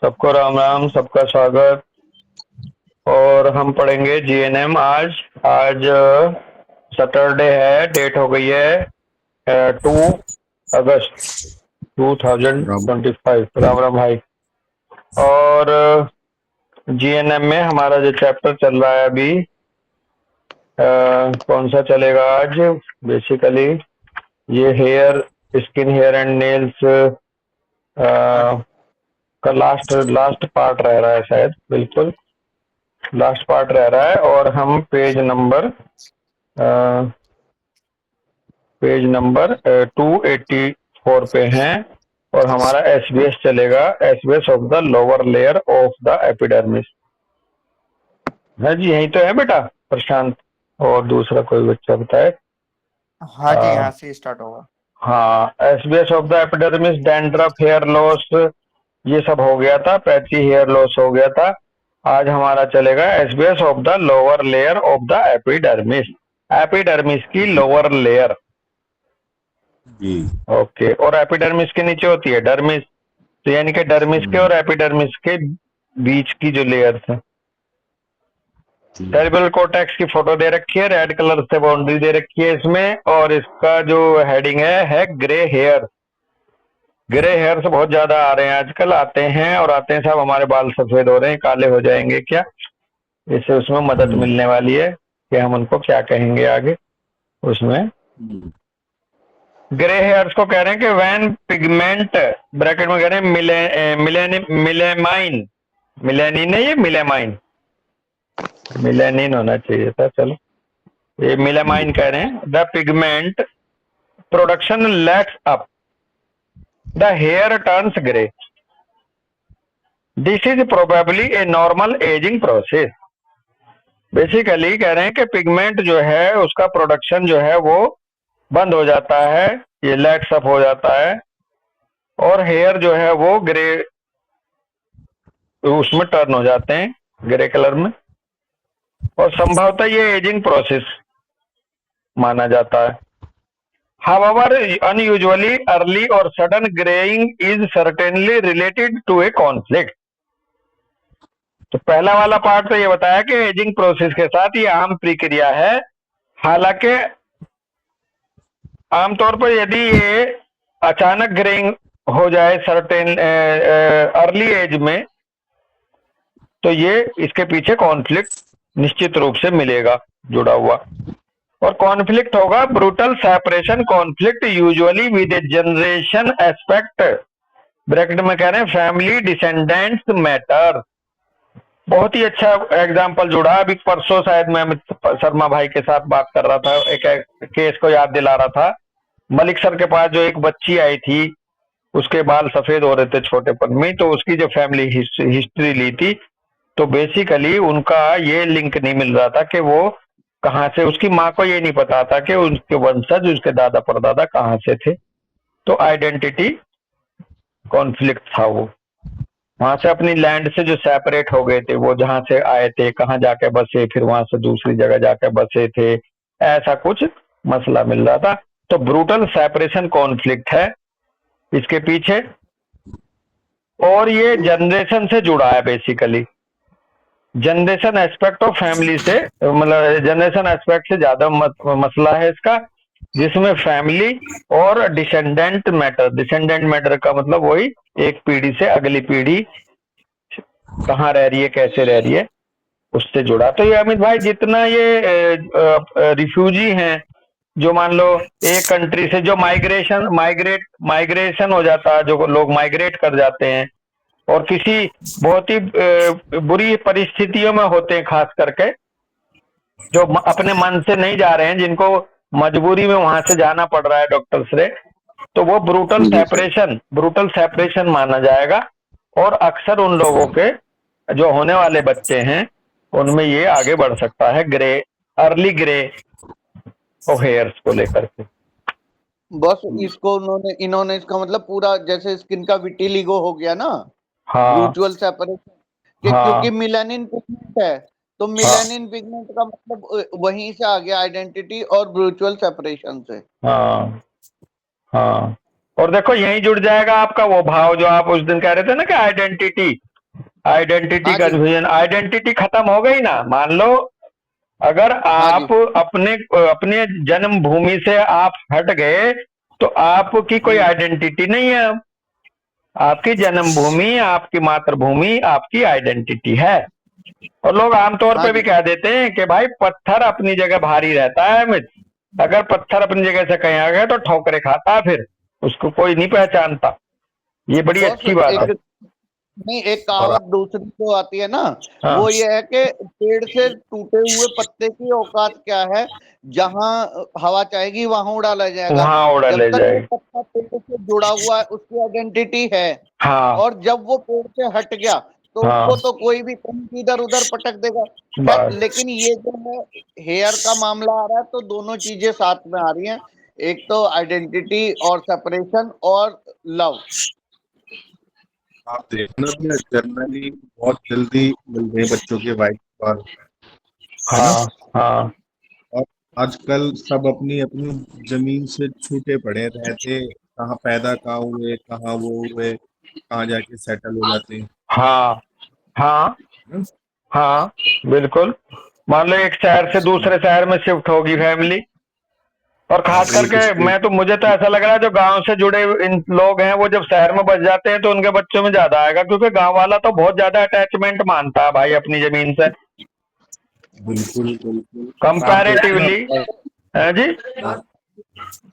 सबको राम राम, सबका स्वागत। और हम पढ़ेंगे जीएनएम आज। आज सैटरडे है, डेट हो गई है 2 अगस्त राम 2025। राम राम भाई। और जीएनएम में हमारा जो चैप्टर चल रहा है अभी, कौन सा चलेगा आज? बेसिकली ये hair, skin, hair and nails का लास्ट लास्ट पार्ट रह रहा है शायद। बिल्कुल लास्ट पार्ट रह रहा है। और हम पेज नंबर 284 पे हैं। और हमारा एसबीएस चलेगा, SBS of the lower layer of the epidermis. है जी, यही तो है बेटा प्रशांत। और दूसरा कोई बच्चा बताए। हाँ जी, यहाँ से स्टार्ट होगा। हाँ, SBS of the epidermis, dandruff, hair loss, ये सब हो गया था। पैची हेयर लॉस हो गया था। आज हमारा चलेगा SBS of the lower layer of the epidermis, epidermis की लोअर लेयर। जी ओके। और एपिडर्मिस के नीचे होती है डर्मिस। तो यानी कि डर्मिस के और एपिडर्मिस के बीच की जो लेयर है। सेरेब्रल कॉर्टेक्स की फोटो दे रखी है, रेड कलर से बाउंड्री दे रखी है इसमें। और इसका जो हेडिंग है ग्रे हेयर। ग्रे हेयर्स बहुत ज्यादा आ रहे हैं आजकल, आते हैं और आते हैं। सब हमारे बाल सफेद हो रहे हैं, काले हो जाएंगे क्या? इससे उसमें मदद मिलने वाली है कि हम उनको क्या कहेंगे आगे उसमें। ग्रे हेयर्स को कह रहे हैं कि वैन पिगमेंट, ब्रैकेट में कह रहे हैं मिलेमाइन, मिलेनिन है ये, मिलेमाइन, मिलेनिन होना चाहिए था। चलो, ये मिलेमाइन कह रहे हैं। The pigment production lets up, the hair turns grey, this is probably a normal ageing process. Basically कह रहे हैं कि पिगमेंट जो है उसका प्रोडक्शन जो है वो बंद हो जाता है, ये लैट्स अप हो जाता है। और हेयर जो है वो ग्रे उसमें टर्न हो जाते हैं, ग्रे कलर में। और संभवतः ये एजिंग प्रोसेस माना जाता है। However, unusually early or sudden graying is certainly related to a conflict. तो पहला वाला पार्ट तो ये बताया कि एजिंग प्रोसेस के साथ ये आम प्रक्रिया है। हालांकि आमतौर पर यदि ये अचानक ग्रेइंग हो जाए सर्टेन अर्ली एज में, तो ये इसके पीछे कॉन्फ्लिक्ट निश्चित रूप से मिलेगा जुड़ा हुआ। और कॉन्फ्लिक्ट होगा brutal separation conflict, usually with A generation aspect, bracket में कह रहे हैं फैमिली डिसेंडेंट्स मैटर। बहुत ही अच्छा एग्जांपल जुड़ा। अभी परसों शायद मैं अमित शर्मा भाई के साथ बात कर रहा था, एक केस को याद दिला रहा था। मलिक सर के पास जो एक बच्ची आई थी, उसके बाल सफेद हो रहे थे छोटेपन में, तो उसकी जो फैमिली हिस्ट्री ली थी, तो बेसिकली उनका ये लिंक नहीं मिल रहा था कि वो कहाँ से, उसकी माँ को ये नहीं पता था कि उसके वंशज, उसके दादा परदादा कहाँ से थे। तो आइडेंटिटी कॉन्फ्लिक्ट था वो। वहां से अपनी लैंड से जो सेपरेट हो गए थे, वो जहां से आए थे, कहाँ जाके बसे, फिर वहां से दूसरी जगह जाके बसे थे, ऐसा कुछ मसला मिल रहा था। तो ब्रूटल सेपरेशन कॉन्फ्लिक्ट है इसके पीछे। और ये जनरेशन से जुड़ा है basically. Generation aspect of family से, मतलब जनरेशन एस्पेक्ट से ज्यादा मसला है इसका, जिसमें फैमिली और डिसेंडेंट मैटर, डिसेंडेंट मैटर का मतलब वही एक पीढ़ी से अगली पीढ़ी कहाँ रह रही है, कैसे रह रही है, उससे जुड़ा। तो ये अमित भाई, जितना ये रिफ्यूजी हैं, जो मान लो एक कंट्री से जो माइग्रेशन हो जाता है, जो लोग माइग्रेट कर जाते हैं और किसी बहुत ही बुरी परिस्थितियों में होते हैं, खास करके जो अपने मन से नहीं जा रहे हैं, जिनको मजबूरी में वहां से जाना पड़ रहा है डॉक्टर से, तो वो ब्रूटल सेपरेशन माना जाएगा। और अक्सर उन लोगों के जो होने वाले बच्चे हैं उनमें ये आगे बढ़ सकता है, grey, early grey of hairs को लेकर के। बस इसको इन्होंने इसका मतलब पूरा जैसे स्किन का विटिलिगो हो गया ना, हाँ म्यूचुअल सेपरेशन हाँ क्योंकि मिलेनिन पिगमेंट है, तो मिलेनिन पिगमेंट का मतलब वहीं से आ गया आइडेंटिटी और म्यूचुअल सेपरेशन से। हाँ हाँ। और देखो यहीं जुड़ जाएगा आपका वो भाव जो आप उस दिन कह रहे थे ना कि आइडेंटिटी, आइडेंटिटी हाँ जी। कंफ्यूजन, आइडेंटिटी खत्म हो गई ना। मान लो अगर हाँ आप जी। अपने जन्मभूमि से आप हट गए तो आपकी कोई आइडेंटिटी नहीं है। आपकी जन्मभूमि, आपकी मातृभूमि आपकी आइडेंटिटी है। और लोग आमतौर हाँ पे भी जी। कह देते हैं कि भाई पत्थर अपनी जगह भारी रहता है अमित। अगर पत्थर अपनी जगह से कहीं आ गया तो ठोकरे खाता है, फिर उसको कोई नहीं पहचानता। ये बड़ी बॉस अच्छी बात है। एक नहीं, एक और कहावत दूसरी जो आती है ना, हाँ वो ये है कि पेड़ से टूटे हुए पत्ते की औकात क्या है, जहां हवा चाहेगी वहां उड़ा ले जाएगा। वहां उड़ा जब ले तक वो जाएगी। पत्ता पेड़ से जुड़ा हुआ है उसकी आइडेंटिटी है, हाँ और जब वो पेड़ से हट गया तो हाँ उसको तो कोई भी कहीं इधर उधर पटक देगा। खैर, बस। लेकिन ये जो है हेयर का मामला आ रहा है तो दोनों चीजें साथ में आ रही हैं। एक तो आइडेंटिटी और सेपरेशन और लव। आप देखना भी जनरली बहुत जल्दी मिल रहे हैं बच्चों के वाइट बाल, है ना। हाँ हाँ और आजकल सब अपनी अपनी जमीन से छूटे पड़े रहते, कहाँ पैदा कहाँ हुए, कहाँ वो हुए, कहाँ जाके सेटल हो जाते हैं, हाँ हाँ है ना? हाँ बिल्कुल। मान लो एक शहर से दूसरे शहर में शिफ्ट होगी फैमिली, और खास एक करके स्टेट। मुझे तो ऐसा लग रहा है जो गांव से जुड़े इन लोग हैं वो जब शहर में बस जाते हैं तो उनके बच्चों में ज्यादा आएगा, क्योंकि गांव वाला तो बहुत ज्यादा अटैचमेंट मानता है भाई अपनी जमीन से बिल्कुल बिल्कुल। आप देखना। कंपैरेटिवली। है जी। हाँ,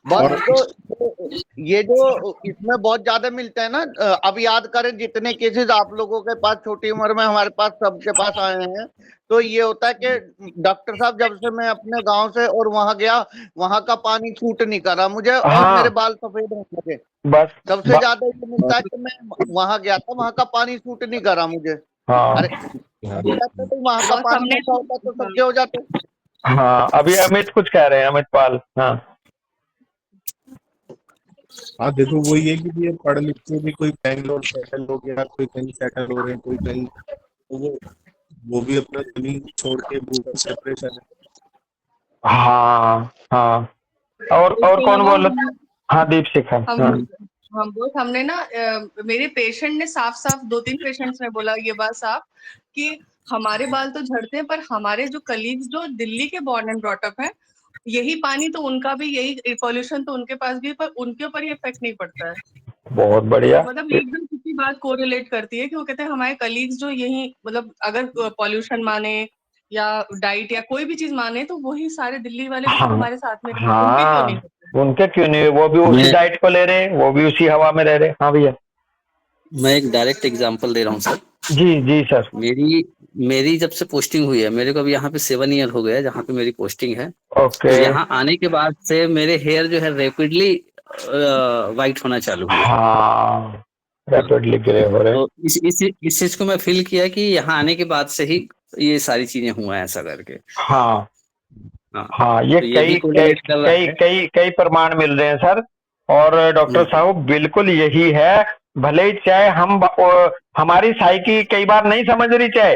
बस और तो ये जो इसमें बहुत ज्यादा मिलता है ना, अब याद करें जितने केसेस आप लोगों के पास छोटी उम्र में हमारे पास सबके पास आए हैं, तो ये होता है कि डॉक्टर साहब जब से मैं अपने गांव से और वहां गया, वहां का पानी सूट नहीं करा मुझे और मेरे हाँ बाल सफेद होने लगे। बस सबसे ब, ज्यादा ये मिलता है कि मैं वहां गया था, वहां का पानी सूट नहीं करा मुझे। हाँ अरे, हो जाता तो वहां का बहुत पानी हमने ऐसा होता तो सबके हो जाते। हाँ अभी अमित कुछ कह रहे हैं, अमित पाल। हाँ हाँ देखो वही है कि ये पढ़ लिख के भी कोई बैंगलोर सेटल हो गया, कोई कहीं सेटल हो रहे हैं, कोई कहीं, तो वो भी अपना जमीन छोड़ के वो सेपरेशन है। हाँ हाँ। और इसके कौन अलावा बोल रहा? हाँ दीप शिखा। हम हाँ हम बहुत हमने ना मेरे पेशेंट ने साफ साफ 2-3 पेशेंट्स ने बोला ये बात साफ कि हमारे बाल तो झड़ते हैं पर हमारे जो कलीग्स जो दिल्ली के बॉर्न एंड ब्रॉट अप है, यही पानी तो उनका भी, यही पॉल्यूशन तो उनके पास भी, पर उनके ऊपर ये इफेक्ट नहीं पड़ता है। बहुत बढ़िया। तो मतलब ये एकदम किसी बात कोरिलेट करती है कि वो कहते हैं हमारे कलीग्स जो यही मतलब अगर पॉल्यूशन माने या डाइट या कोई भी चीज माने तो वही सारे दिल्ली वाले भी सब हाँ हमारे साथ में रहते हैं, उनके क्यों नहीं हाँ होते? उनके क्यों नहीं, वो भी उसी मैं डाइट को ले रहे हैं, वो भी उसी हवा में रह रहे हैं। हाँ भैया। मैं एक डायरेक्ट एग्जांपल दे रहा हूँ सर। जी जी सर। मेरी मेरी जब से पोस्टिंग हुई है, मेरे को अभी यहाँ पे 7 ईयर हो गया जहाँ पे मेरी पोस्टिंग है। तो ओके। यहाँ आने के बाद से मेरे हेयर जो है रैपिडली वाइट होना चालू हुए। हाँ रैपिडली ग्रे हो रहे। तो इस चीज को मैं फील किया कि यहाँ आने के बाद से ही ये सारी चीजें हुआ है ऐसा करके। हाँ हाँ, हाँ ये तो ये भी कई कई कोरिलेट कर रहा कई है। कई कई प्रमाण मिल रहे हैं सर। और डॉक्टर हम्म, साहब बिल्कुल यही है। भले ही चाहे हमारी साइकी कई बार नहीं समझ रही, चाहे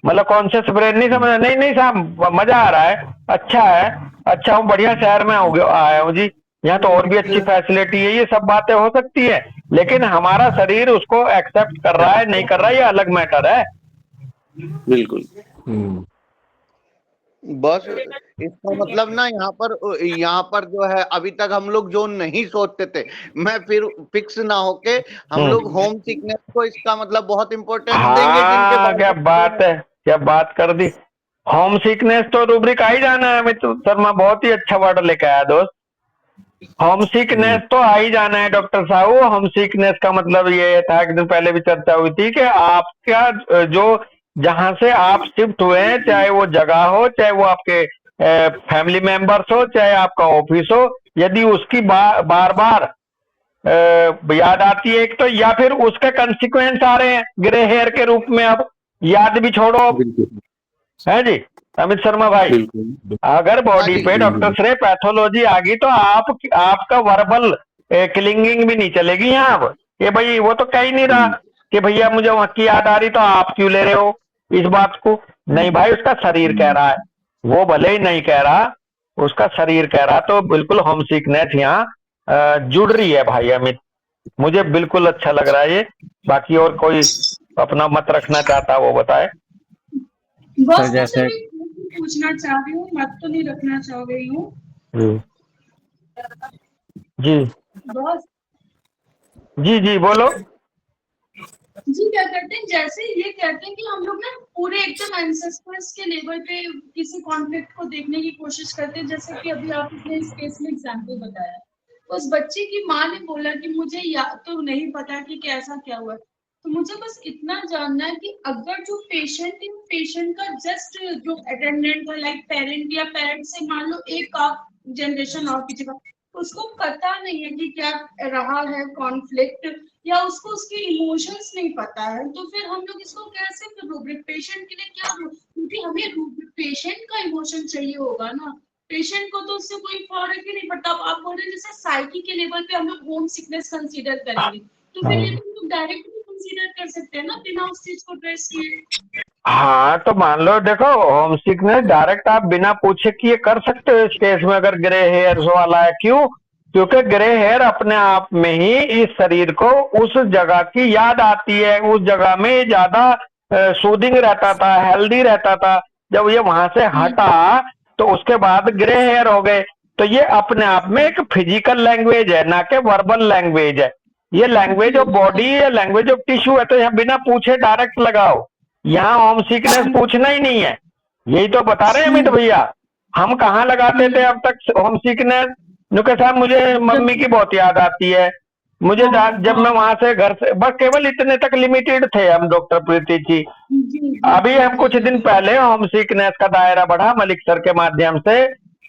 मतलब कॉन्शियस ब्रेन नहीं समझ, नहीं नहीं साहब मजा आ रहा है, अच्छा है, अच्छा हूँ, बढ़िया शहर में आया हूँ जी, यहाँ तो और भी अच्छी फैसिलिटी है, ये सब बातें हो सकती है, लेकिन हमारा शरीर उसको एक्सेप्ट कर रहा है नहीं कर रहा है, ये अलग मैटर है। बिल्कुल। हम्म। बस इसका मतलब ना यहाँ पर जो है अभी तक हम लोग जो नहीं सोचते थे, मैं फिर फिक्स ना होके हम लोग हम्म। होम सिकनेस को इसका मतलब बहुत इंपॉर्टेंस देंगे जिनके हाँ बाल क्या सफेद बात हैं। है, क्या बात कर दी। होम सिकनेस तो रूब्रिक आ ही जाना है अमित शर्मा, बहुत ही अच्छा वर्ड लेके आया दोस्त। होम सिकनेस तो आ ही जाना है डॉक्टर साहब। होम सिकनेस का मतलब ये था, एक दिन पहले भी चर्चा हुई थी कि आपका जो जहां से आप शिफ्ट हुए हैं, चाहे वो जगह हो, चाहे वो आपके फैमिली मेंबर्स हो, चाहे आपका ऑफिस हो, यदि उसकी बार बार याद आती है एक तो, या फिर उसके कंसिक्वेंस आ रहे हैं ग्रे हेयर के रूप में, अब याद भी छोड़ो अब, बिल्कुल है जी अमित शर्मा भाई। बिल्कुल अगर हाँ बॉडी जी। पे डॉक्टर से पैथोलॉजी आ गई तो आपका वर्बल क्लिंगिंग भी नहीं चलेगी यहाँ अब। ये भाई वो तो कह ही नहीं रहा कि भैया मुझे वहां की याद आ रही तो आप क्यों ले रहे हो इस बात को। नहीं भाई, उसका शरीर कह रहा है, वो भले ही नहीं कह रहा, उसका शरीर कह रहा। तो बिल्कुल होम सिकनेस यहाँ जुड़ रही है भाई अमित, मुझे बिल्कुल अच्छा लग रहा है ये। बाकी और कोई अपना मत रखना चाहता वो बताए। बॉस मैं जैसे सिर्फ एक पूछना चाह रही हूँ, मत तो नहीं रखना चाह रही हूँ जी बॉस। जी बोलो। जी क्या करते हैं, जैसे ये कहते हैं कि हम लोग ना पूरे एकदम एंसेस्टर्स के लेवल पे किसी कॉन्फ्लिक्ट को देखने की कोशिश करते हैं, जैसे कि अभी आपने इस केस में एग्जाम्पल बताया, उस बच्चे की माँ ने बोला कि मुझे या तो नहीं पता कि कैसा क्या हुआ। तो मुझे बस इतना जानना है कि अगर जो पेशेंट इन पेशेंट का जस्ट जो अटेंडेंट है लाइक पेरेंट या पेरेंट से मान लो एक आप जनरेशन और पीछे का, उसको पता नहीं है कि क्या रहा है कॉन्फ्लिक्ट, या उसको उसके इमोशंस नहीं पता है, तो फिर हम लोग इसको कैसे फिर रूब्रिक पेशेंट के लिए क्या क्योंकि हमें रूब्रिक पेशेंट का इमोशन चाहिए होगा ना, पेशेंट को तो उससे कोई फर्क ही नहीं पड़ता। अब आप बोल रहे हैं जैसे साइकी के लेवल पे हम लोग होम सिकनेस कंसीडर करेंगे, तो फिर ये तो हम लोग डायरेक्ट भी कंसीडर कर सकते हैं ना बिना उस चीज को ट्रेस किए। हाँ तो मान लो देखो होम सिकनेस डायरेक्ट आप बिना पूछे किए कर सकते हो इस केस में अगर ग्रे हेयर्स वाला है। क्यों? क्योंकि ग्रे हेयर अपने आप में ही इस शरीर को उस जगह की याद आती है, उस जगह में ज्यादा सूदिंग रहता था, हेल्दी रहता था। जब ये वहां से हटा तो उसके बाद ग्रे हेयर हो गए। तो ये अपने आप में एक फिजिकल लैंग्वेज है, ना कि वर्बल लैंग्वेज है। ये लैंग्वेज ऑफ बॉडी है, लैंग्वेज ऑफ टिश्यू है। तो यहाँ बिना पूछे डायरेक्ट लगाओ, यहाँ होम सिकनेस पूछना ही नहीं है। यही तो बता रहे हैं अमित भैया। हम कहाँ लगाते थे अब तक होम सिकनेस? नुके साहब मुझे मम्मी की बहुत याद आती है, मुझे जब मैं वहां से घर से बस केवल इतने तक लिमिटेड थे हम डॉक्टर प्रीति जी। अभी हम कुछ दिन पहले होम सिकनेस का दायरा बढ़ा मलिक सर के माध्यम से।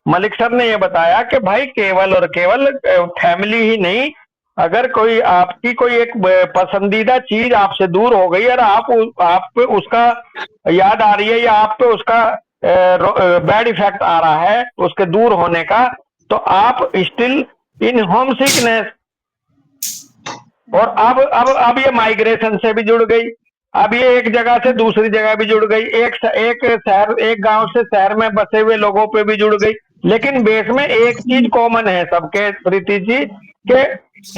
मलिक सर ने ये बताया कि भाई केवल और केवल फैमिली ही नहीं, अगर कोई आपकी कोई एक पसंदीदा चीज आपसे दूर हो गई और आप पे उसका याद आ रही है या आप पे उसका बैड इफेक्ट आ रहा है उसके दूर होने का, तो आप स्टिल इन होम सिकनेस। और अब ये माइग्रेशन से भी जुड़ गई, अब ये एक जगह से दूसरी जगह भी जुड़ गई, एक शहर एक गांव से शहर में बसे हुए लोगों पे भी जुड़ गई। लेकिन बेस में एक चीज कॉमन है सबके प्रीति जी के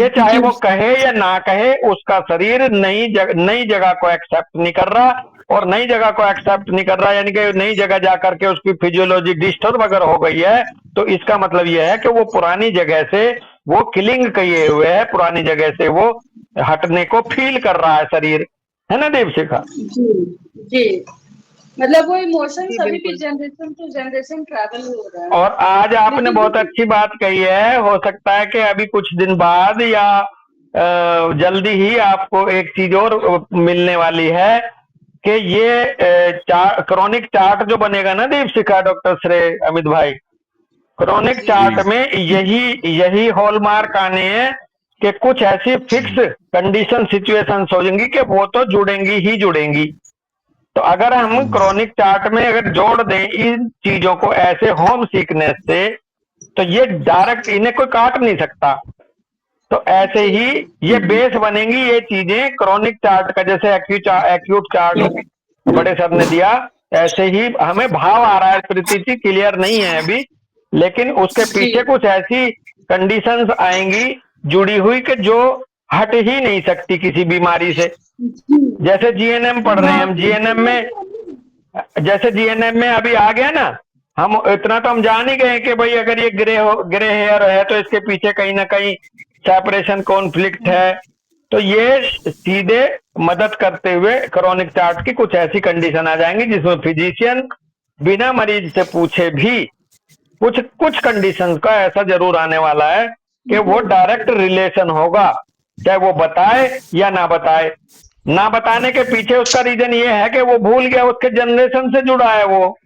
चाहे वो कहे या ना कहे, उसका शरीर नई जगह को एक्सेप्ट नहीं कर रहा। और नई जगह को एक्सेप्ट नहीं कर रहा यानी कि नई जगह जाकर के उसकी फिजियोलॉजी डिस्टर्ब अगर हो गई है, तो इसका मतलब यह है कि वो पुरानी जगह से वो किलिंग किए हुए है, पुरानी जगह से वो हटने को फील कर रहा है शरीर, है ना देवशिखा? जी जी, मतलब वो इमोशन सभी की जनरेशन टू जनरेशन ट्रैवल हो रहा है। और आज आपने बहुत अच्छी बात कही है। हो सकता है कि अभी कुछ दिन बाद या जल्दी ही आपको एक चीज और मिलने वाली है कि ये क्रॉनिक चार्ट जो बनेगा ना देवशिखा, डॉक्टर श्रेय, अमित भाई, क्रॉनिक चार्ट में यही हॉलमार्क आने हैं कि कुछ ऐसी फिक्स कंडीशन सिचुएशंस हो जाएंगी कि वो तो जुड़ेंगी ही जुड़ेंगी। तो अगर हम क्रॉनिक चार्ट में अगर जोड़ दें इन चीजों को ऐसे होम सिकनेस से, तो ये डायरेक्ट इन्हें कोई काट नहीं सकता। तो ऐसे ही ये बेस बनेंगी ये चीजें क्रॉनिक चार्ट का, जैसे एक्यूट चार्ट बड़े सर ने दिया, ऐसे ही हमें भाव आ रहा है प्रीति जी, क्लियर नहीं है अभी, लेकिन उसके पीछे कुछ ऐसी कंडीशंस आएंगी जुड़ी हुई कि जो हट ही नहीं सकती किसी बीमारी से। जैसे जीएनएम पढ़ रहे हैं हम, जीएनएम में जैसे जीएनएम में अभी आ गया ना, हम इतना तो हम जान ही गए कि भाई अगर ये ग्रे हेयर है तो इसके पीछे कहीं ना कहीं सेपरेशन कॉन्फ्लिक्ट है। तो ये सीधे मदद करते हुए क्रॉनिक चार्ट की कुछ ऐसी कंडीशन आ जाएंगी जिसमें फिजिशियन बिना मरीज से पूछे भी कुछ कंडीशन का ऐसा जरूर आने वाला है कि वो डायरेक्ट रिलेशन होगा, चाहे वो बताए या ना बताए। ना बताने के पीछे उसका रीजन ये है कि वो भूल गया, उसके जनरेशन से जुड़ा है वो।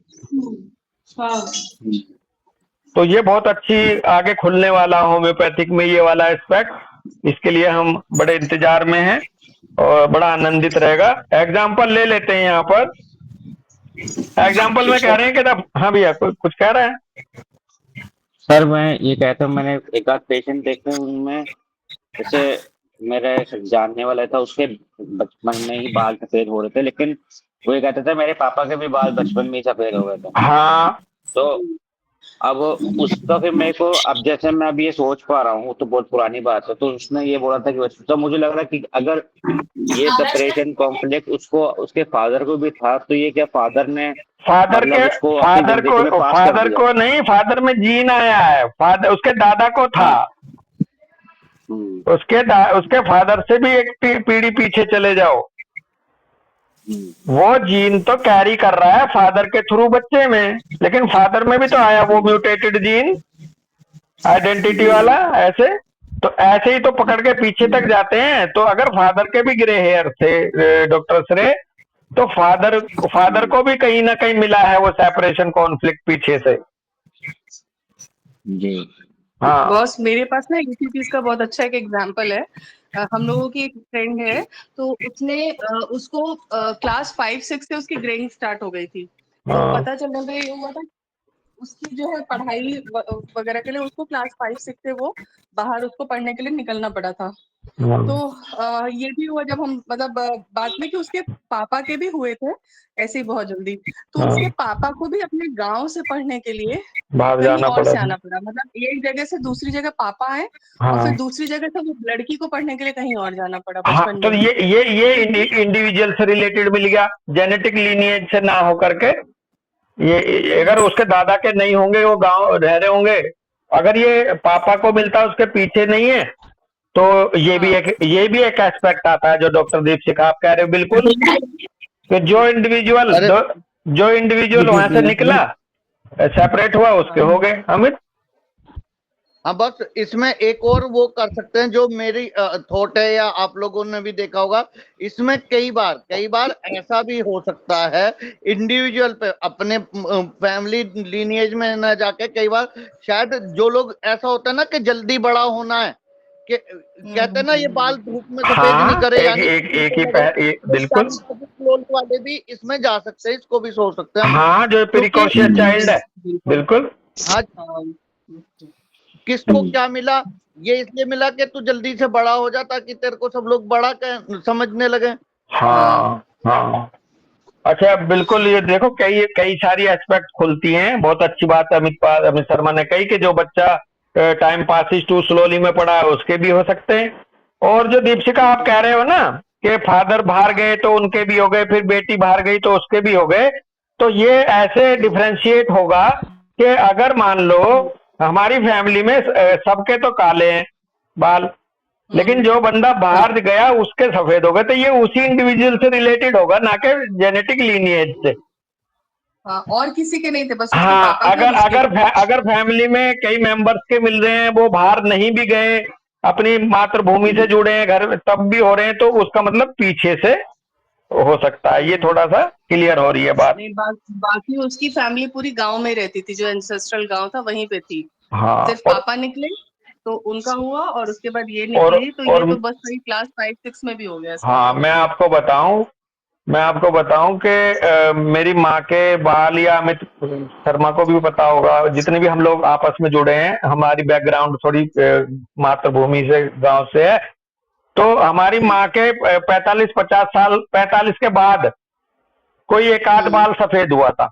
तो ये बहुत अच्छी आगे खुलने वाला होम्योपैथिक में ये वाला एस्पेक्ट, इसके लिए हम बड़े इंतजार में हैं और बड़ा आनंदित रहेगा। एग्जाम्पल ले लेते हैं यहाँ पर। एग्जाम्पल में कह रहे हैं कि हाँ भैया कुछ कह रहे हैं सर। मैं ये कहता हूँ, मैंने एक आध पेशेंट देखे उनमें, जैसे मेरे जानने वाला था, उसके बचपन में ही बाल सफेद हो रहे थे, लेकिन वो ये कहते थे मेरे पापा के भी बाल बचपन में ही सफेद हो गए थे। हाँ तो अब उसका फिर मेरे को, अब जैसे मैं अभी ये सोच पा रहा हूँ, तो बहुत पुरानी बात है, तो उसने ये बोला था कि, तो मुझे लग रहा है कि अगर ये सेपरेशन कॉन्फ्लिक्ट उसको, उसके फादर को भी था, तो ये क्या फादर ने मतलब उसको अपनी जिंदगी में पास कर फादर दिया? को नहीं, फादर में जीन आया है, फादर उसके दादा को था। उसके फादर से भी एक पीढ़ी पीछे चले जाओ, वो जीन तो कैरी कर रहा है फादर के थ्रू बच्चे में, लेकिन फादर में भी तो आया वो म्यूटेटेड जीन आइडेंटिटी वाला। ऐसे तो ऐसे ही तो पकड़ के पीछे तक जाते हैं। तो अगर फादर के भी ग्रे हेयर थे डॉक्टर श्रे, तो फादर को भी कहीं ना कहीं मिला है वो सेपरेशन कॉन्फ्लिक्ट पीछे से। जी हाँ बॉस, मेरे पास ना इसी चीज का बहुत अच्छा एक एग्जांपल है। हम लोगों की एक फ्रेंड है, तो उसने उसको क्लास 5-6 से उसकी ग्रेइंग स्टार्ट हो गई थी। तो हाँ पता चलने पे ये हुआ था उसकी जो है पढ़ाई वगैरह के लिए उसको क्लास 5-6 से वो बाहर उसको पढ़ने के लिए निकलना पड़ा था। तो ये भी हुआ जब हम मतलब बाद में कि उसके पापा के भी हुए थे ऐसे ही बहुत जल्दी। तो उसके पापा को भी अपने गांव से पढ़ने के लिए भाग कहीं जाना और पड़ा से था। आना पड़ा। मतलब एक जगह से दूसरी जगह पापा आए और हाँ फिर दूसरी जगह से वो लड़की को पढ़ने के लिए कहीं और जाना पड़ा हाँ, बचपन तो में ही। ये इंडिविजुअल से रिलेटेड मिल गया, जेनेटिक लीनिएज से ना हो करके। ये अगर उसके दादा के नहीं होंगे, वो गांव रह रहे होंगे, अगर ये पापा को मिलता उसके पीछे नहीं है, तो ये भी एक एस्पेक्ट आता है जो डॉक्टर दीपशिखा आप कह रहे हो बिल्कुल, कि अरे जो इंडिविजुअल वहां से निकला, सेपरेट हुआ, उसके हो गए। अमित हाँ, बस इसमें एक और वो कर सकते हैं जो मेरी थॉट है, या आप लोगों ने भी देखा होगा। इसमें कई बार ऐसा भी हो सकता है, इंडिविजुअल पे अपने फैमिली लीनिएज में ना जाके, कई बार शायद जो लोग, ऐसा होता है ना कि जल्दी बड़ा होना है, कि कहते हैं ना ये बाल धूप में सफेद नहीं हाँ, करे, एक यानी एक एक ही लगे, तो बिल्कुल। क्लोन वाले भी इसमें जा सकते हैं, इसको भी सोच सकते हैं हम, हाँ, जो क्योंकि प्रिकॉशियस चाइल्ड है, बिल्कुल। हाँ, किसको क्या मिला, ये इसलिए मिला कि तू जल्दी से बड़ा हो जा ताकि तेरे को सब लोग बड़ा समझने लगे। हाँ हाँ, अच्छा बिल्कुल। ये देखो कई कई सारी एस्पेक्ट खुलती हैं। बहुत अच्छी बात अमित शर्मा ने कही कि जो बच्चा टाइम पासिस टू स्लोली में पड़ा है उसके भी हो सकते हैं। और जो दीपशिका आप कह रहे हो ना कि फादर बाहर गए तो उनके भी हो गए, फिर बेटी बाहर गई तो उसके भी हो गए, तो ये ऐसे डिफरेंशिएट होगा कि अगर मान लो हमारी फैमिली में सबके तो काले हैं बाल, लेकिन जो बंदा बाहर गया उसके सफेद हो गए, तो ये उसी इंडिविजुअल से रिलेटेड होगा, ना कि जेनेटिक लीनिएज से। हाँ, और किसी के नहीं थे, बस उसके हाँ, पापा के और उसके थे। अगर फैमिली में कई मेंबर्स के मिल रहे हैं, वो बाहर नहीं भी गए, अपनी मातृभूमि से जुड़े हैं, घर तब भी हो रहे हैं, तो उसका मतलब पीछे से हो सकता है। ये थोड़ा सा क्लियर हो रही है बात। नहीं, बाकी उसकी फैमिली पूरी गांव में रहती थी, जो एंसेस्ट्रल गांव था वहीं पे थी। हाँ, सिर्फ पापा निकले तो उनका हुआ, और उसके बाद ये और निकली, तो ये और तो बस वही क्लास 5-6 में भी हो गया इसका। हाँ, मैं आपको बताऊं कि मेरी माँ के बाल, या अमित शर्मा को भी पता होगा, जितने भी हम लोग आपस में जुड़े हैं, हमारी बैकग्राउंड थोड़ी मातृभूमि से, गांव से है। तो हमारी माँ के 45-50 साल, 45 के बाद कोई एक आध बाल सफेद हुआ था।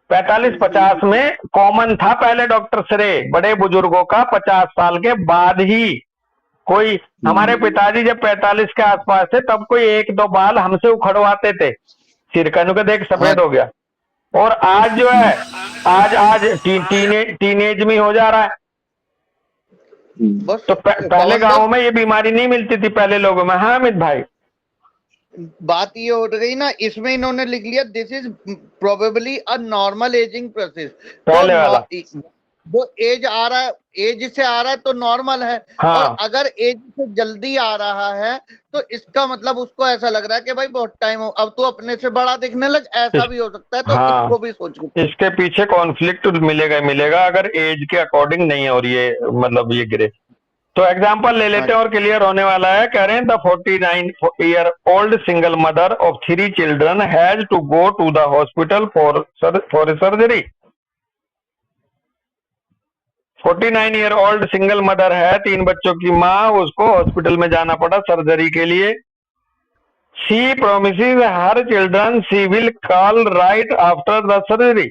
45-50 में कॉमन था पहले डॉक्टर श्रे, बड़े बुजुर्गों का 50 साल के बाद ही कोई। हमारे पिताजी जब 45 के आसपास थे तब कोई एक दो बाल हमसे उखड़वाते थे, सिर का, नुके देख हाँ, सफेद हो गया। और आज जो है, आज टीनेज में हो जा रहा है। बस तो पहले पवन सर, गांवों में ये बीमारी नहीं मिलती थी पहले लोगों में। हाँ अमित भाई, बात ये हो गई ना, इसमें इन्होंने लिख लिया this is probably a normal ageing process. तो पहले वाला। जो एज आ रहा है, एज से आ रहा है तो नॉर्मल है। और हाँ, अगर एज से जल्दी आ रहा है तो इसका मतलब उसको ऐसा लग रहा है कि भाई बहुत टाइम हो, अब तो अपने से बड़ा दिखने लग, ऐसा भी हो सकता है। तो हाँ, इसको भी सोचो। इसके पीछे कॉन्फ्लिक्ट मिलेगा अगर एज के अकॉर्डिंग नहीं हो रही है, मतलब ये ग्रे। तो एग्जाम्पल ले हाँ लेते हैं और क्लियर होने वाला है। कह रहे हैं the 49-year-old single mother of 3 children has to go to the hospital for surgery. 49-year-old single mother है, 3 बच्चों की माँ, उसको हॉस्पिटल में जाना पड़ा सर्जरी के लिए। She promises her children she will call right after the surgery.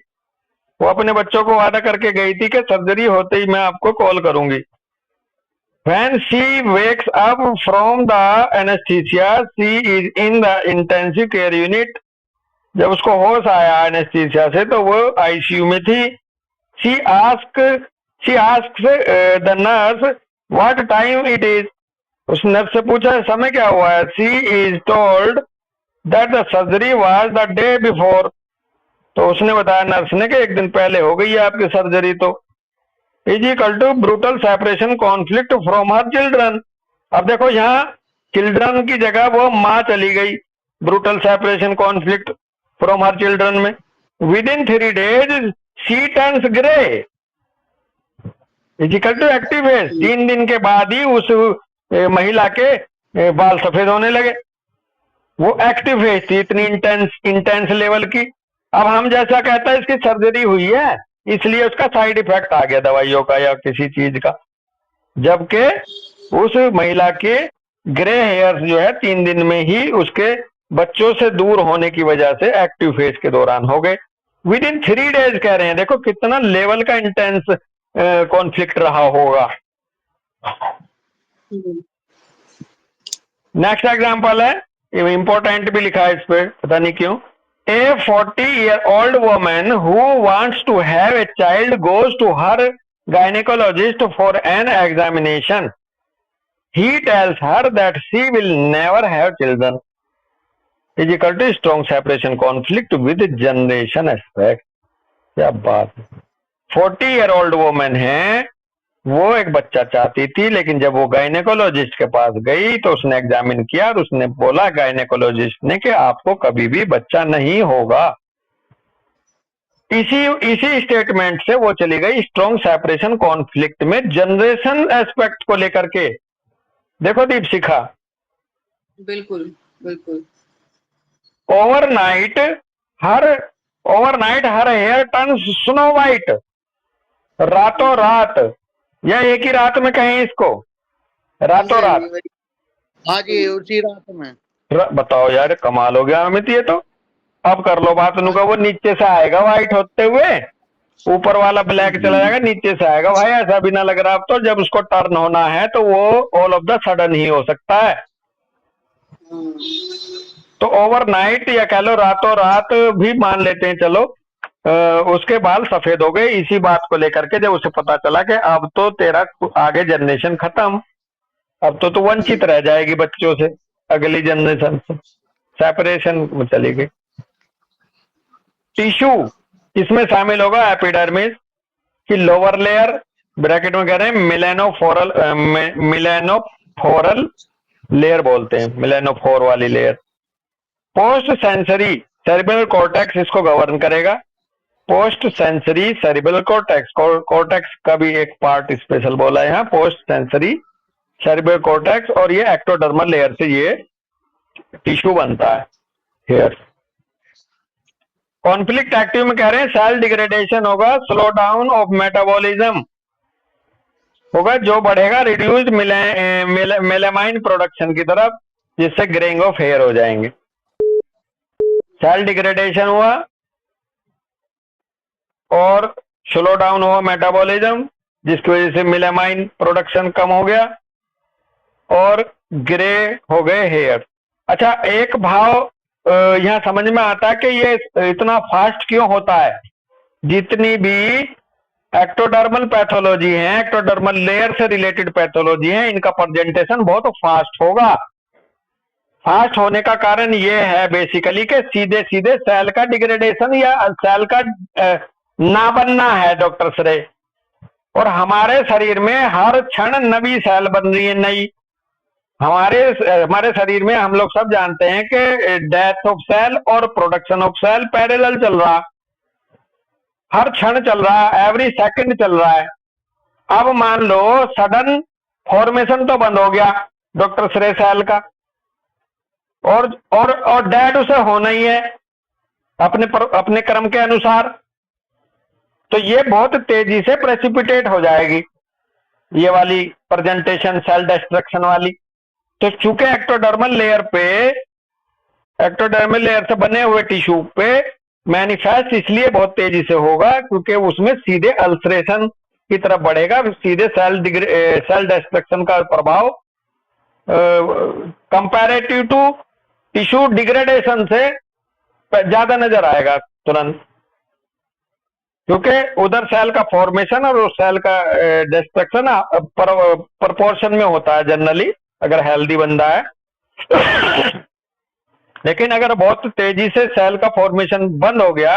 वो अपने बच्चों को वादा करके गई थी कि सर्जरी होते ही मैं आपको कॉल करूंगी। When she wakes up from the anesthesia, she is in the intensive care unit. जब उसको होश आया एनेस्थीसिया से तो वो आईसीयू में थी। She asks the nurse what time it is. उस नर्स से पूछा समय क्या हुआ है। She is told that the surgery was the day before. तो उसने बताया नर्स ने कि एक दिन पहले हो गई है आपकी सर्जरी। तो is equal to brutal separation conflict from her children. अब देखो यहाँ चिल्ड्रन की जगह वो माँ चली गई, brutal separation conflict from her children में। Within 3 days she turns grey is equal to active age. 3 दिन के बाद ही उस महिला के बाल सफेद होने लगे। वो एक्टिव एज थी, इतनी इंटेंस लेवल की। अब हम जैसा कहते हैं इसकी सर्जरी हुई है इसलिए उसका साइड इफेक्ट आ गया दवाइयों का या किसी चीज का, जबकि उस महिला के ग्रे हेयर्स जो है 3 दिन में ही उसके बच्चों से दूर होने की वजह से एक्टिव फेज के दौरान हो गए। विद इन 3 days कह रहे हैं, देखो कितना लेवल का इंटेंस कॉन्फ्लिक्ट रहा होगा। नेक्स्ट एग्जांपल है, इंपॉर्टेंट भी लिखा है इस पे, पता नहीं क्यों। A 40-year-old woman who wants to have a child goes to her gynecologist for an examination. He tells her that she will never have children. Is equal to strong separation conflict with generation aspect. क्या बात है। 40-year-old woman है, वो एक बच्चा चाहती थी, लेकिन जब वो गायनेकोलॉजिस्ट के पास गई तो उसने एग्जामिन किया और उसने बोला गायनेकोलॉजिस्ट ने कि आपको कभी भी बच्चा नहीं होगा। इसी स्टेटमेंट से वो चली गई स्ट्रॉन्ग सेपरेशन कॉन्फ्लिक्ट में जनरेशन एस्पेक्ट को लेकर के। देखो दीपशिखा, बिल्कुल बिल्कुल। Overnight her hair turn snow white. रातों रात या एक ही रात में कहें इसको, रातों रात। हाँ जी, उसी रात में। बताओ यार, कमाल हो गया अमित ये तो। अब कर लो बात नु का, वो नीचे से आएगा व्हाइट होते हुए, ऊपर वाला ब्लैक चला जाएगा, नीचे से आएगा। भाई ऐसा भी ना लग रहा। अब तो जब उसको टर्न होना है तो वो ऑल ऑफ द सडन ही हो सकता है। तो ओवरनाइट या कह लो रातों रात भी मान लेते हैं, चलो। उसके बाल सफेद हो गए इसी बात को लेकर के, जब उसे पता चला कि अब तो तेरा आगे जनरेशन खत्म, अब तो तू वंचित रह जाएगी बच्चों से, अगली जनरेशन से सेपरेशन में चली गई। टिश्यू इसमें शामिल होगा एपिडर्मिस की लोअर लेयर, ब्रैकेट में कह रहे हैं मिलेनोफोरल लेयर बोलते हैं, मिलेनोफोर वाली layer. Post sensory cerebral cortex इसको गवर्न करेगा। पोस्ट सेंसरी सेरिब्रल कॉर्टेक्स का भी एक पार्ट स्पेशल बोला है यहाँ, पोस्ट सेंसरी सेरिब्रल कॉर्टेक्स, और ये एक्टोडर्मल लेयर से ये टिश्यू बनता है हेयर। कॉन्फ्लिक्ट एक्टिव में कह रहे हैं सेल डिग्रेडेशन होगा, स्लो डाउन ऑफ मेटाबॉलिज्म होगा, जो बढ़ेगा रिड्यूस्ड मेलामाइन प्रोडक्शन की तरफ, जिससे ग्रेइंग ऑफ हेयर हो जाएंगे। सेल डिग्रेडेशन हुआ और स्लो डाउन हुआ मेटाबॉलिज्म, जिसकी वजह से मेलामाइन प्रोडक्शन कम हो गया और ग्रे हो गए हेयर। अच्छा, एक भाव यहाँ समझ में आता है कि ये इतना फास्ट क्यों होता है। जितनी भी एक्टोडर्मल पैथोलॉजी है, एक्टोडर्मल लेयर से रिलेटेड पैथोलॉजी है, इनका प्रेजेंटेशन बहुत फास्ट होगा। फास्ट होने का कारण ये है बेसिकली कि सीधे सीधे सेल का डिग्रेडेशन या सेल का ना बनना है डॉक्टर श्रे। और हमारे शरीर में हर क्षण नवी सेल बन रही है, नई। हमारे शरीर में हम लोग सब जानते हैं कि डेथ ऑफ सेल और प्रोडक्शन ऑफ सेल पैरेलल चल रहा, हर क्षण चल रहा है, एवरी सेकंड चल रहा है। अब मान लो सडन फॉर्मेशन तो बंद हो गया डॉक्टर श्रे सेल का, और डेड उसे होना ही है अपने क्रम के अनुसार। तो ये बहुत तेजी से प्रेसिपिटेट हो जाएगी ये वाली प्रेजेंटेशन सेल डिस्ट्रक्शन वाली। तो चूंकि एक्टोडर्मल लेयर से बने हुए टिश्यू पे मैनिफेस्ट इसलिए बहुत तेजी से होगा क्योंकि उसमें सीधे अल्सरेशन की तरफ बढ़ेगा, सीधे सेल डिस्ट्रक्शन का प्रभाव कंपैरेटिव टू टिश्यू डिग्रेडेशन से ज्यादा नजर आएगा तुरंत, क्योंकि उधर सेल का फॉर्मेशन और सेल का डिस्ट्रक्शन प्रपोर्शन में होता है जनरली अगर हेल्दी बंदा है। लेकिन अगर बहुत तेजी से सेल का फॉर्मेशन बंद हो गया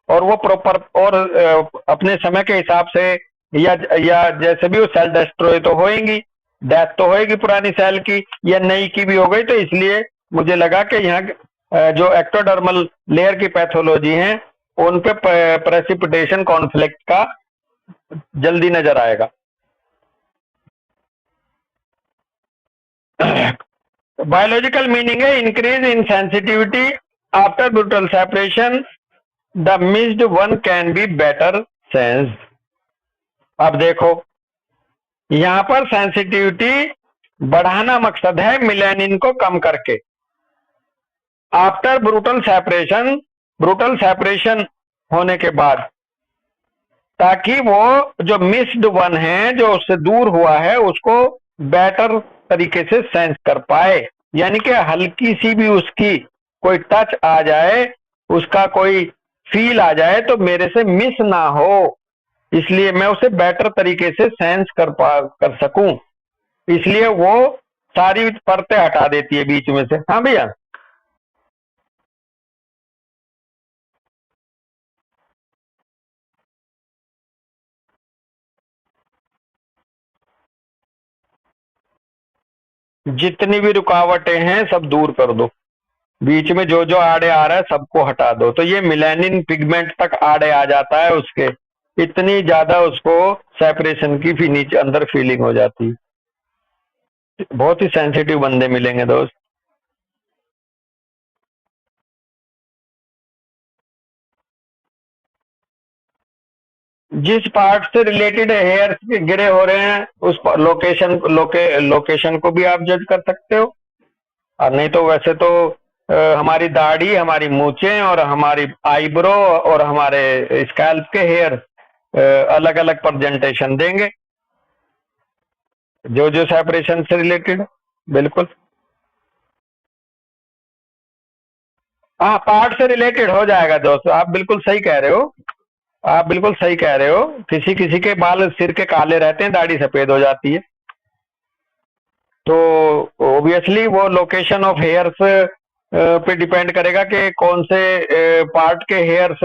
और वो प्रॉपर और अपने समय के हिसाब से या जैसे भी वो सेल डिस्ट्रॉय तो होएंगी, डेथ तो होएगी पुरानी सेल की या नई की भी हो गई, तो इसलिए मुझे लगा कि यहाँ जो एक्टोडर्मल लेयर की पैथोलॉजी है उन पे प्रेसिपिटेशन कॉन्फ्लिक्ट का जल्दी नजर आएगा। बायोलॉजिकल मीनिंग है increase in sensitivity after brutal separation, the missed one can be better sense. अब देखो यहां पर सेंसिटिविटी बढ़ाना मकसद है मिलेनिन को कम करके। आफ्टर ब्रूटल सेपरेशन होने के बाद, ताकि वो जो मिस्ड वन है जो उससे दूर हुआ है उसको बेटर तरीके से सेंस कर पाए, यानी कि हल्की सी भी उसकी कोई टच आ जाए, उसका कोई फील आ जाए तो मेरे से मिस ना हो, इसलिए मैं उसे बेटर तरीके से सेंस कर सकूं, इसलिए वो सारी परतें हटा देती है बीच में से। हाँ भैया, जितनी भी रुकावटें हैं सब दूर कर दो, बीच में जो जो आड़े आ रहा है सबको हटा दो, तो ये मिलेनिन पिगमेंट तक आड़े आ जाता है उसके, इतनी ज्यादा उसको सेपरेशन की भी नीचे अंदर फीलिंग हो जाती है। बहुत ही सेंसिटिव बंदे मिलेंगे दोस्त। जिस पार्ट से रिलेटेड हेयर गिरे हो रहे हैं उस लोकेशन को भी आप जज कर सकते हो, और नहीं तो वैसे तो हमारी दाढ़ी, हमारी मूछें और हमारी आईब्रो और हमारे स्कैल्प के हेयर अलग अलग प्रेजेंटेशन देंगे जो जो सेपरेशन से रिलेटेड। बिल्कुल, हाँ पार्ट से रिलेटेड हो जाएगा दोस्त, आप बिल्कुल सही कह रहे हो, आप बिल्कुल सही कह रहे हो। किसी किसी के बाल सिर के काले रहते हैं, दाढ़ी सफेद हो जाती है, तो ऑब्वियसली वो लोकेशन ऑफ हेयर्स पे डिपेंड करेगा कि कौन से पार्ट के हेयर्स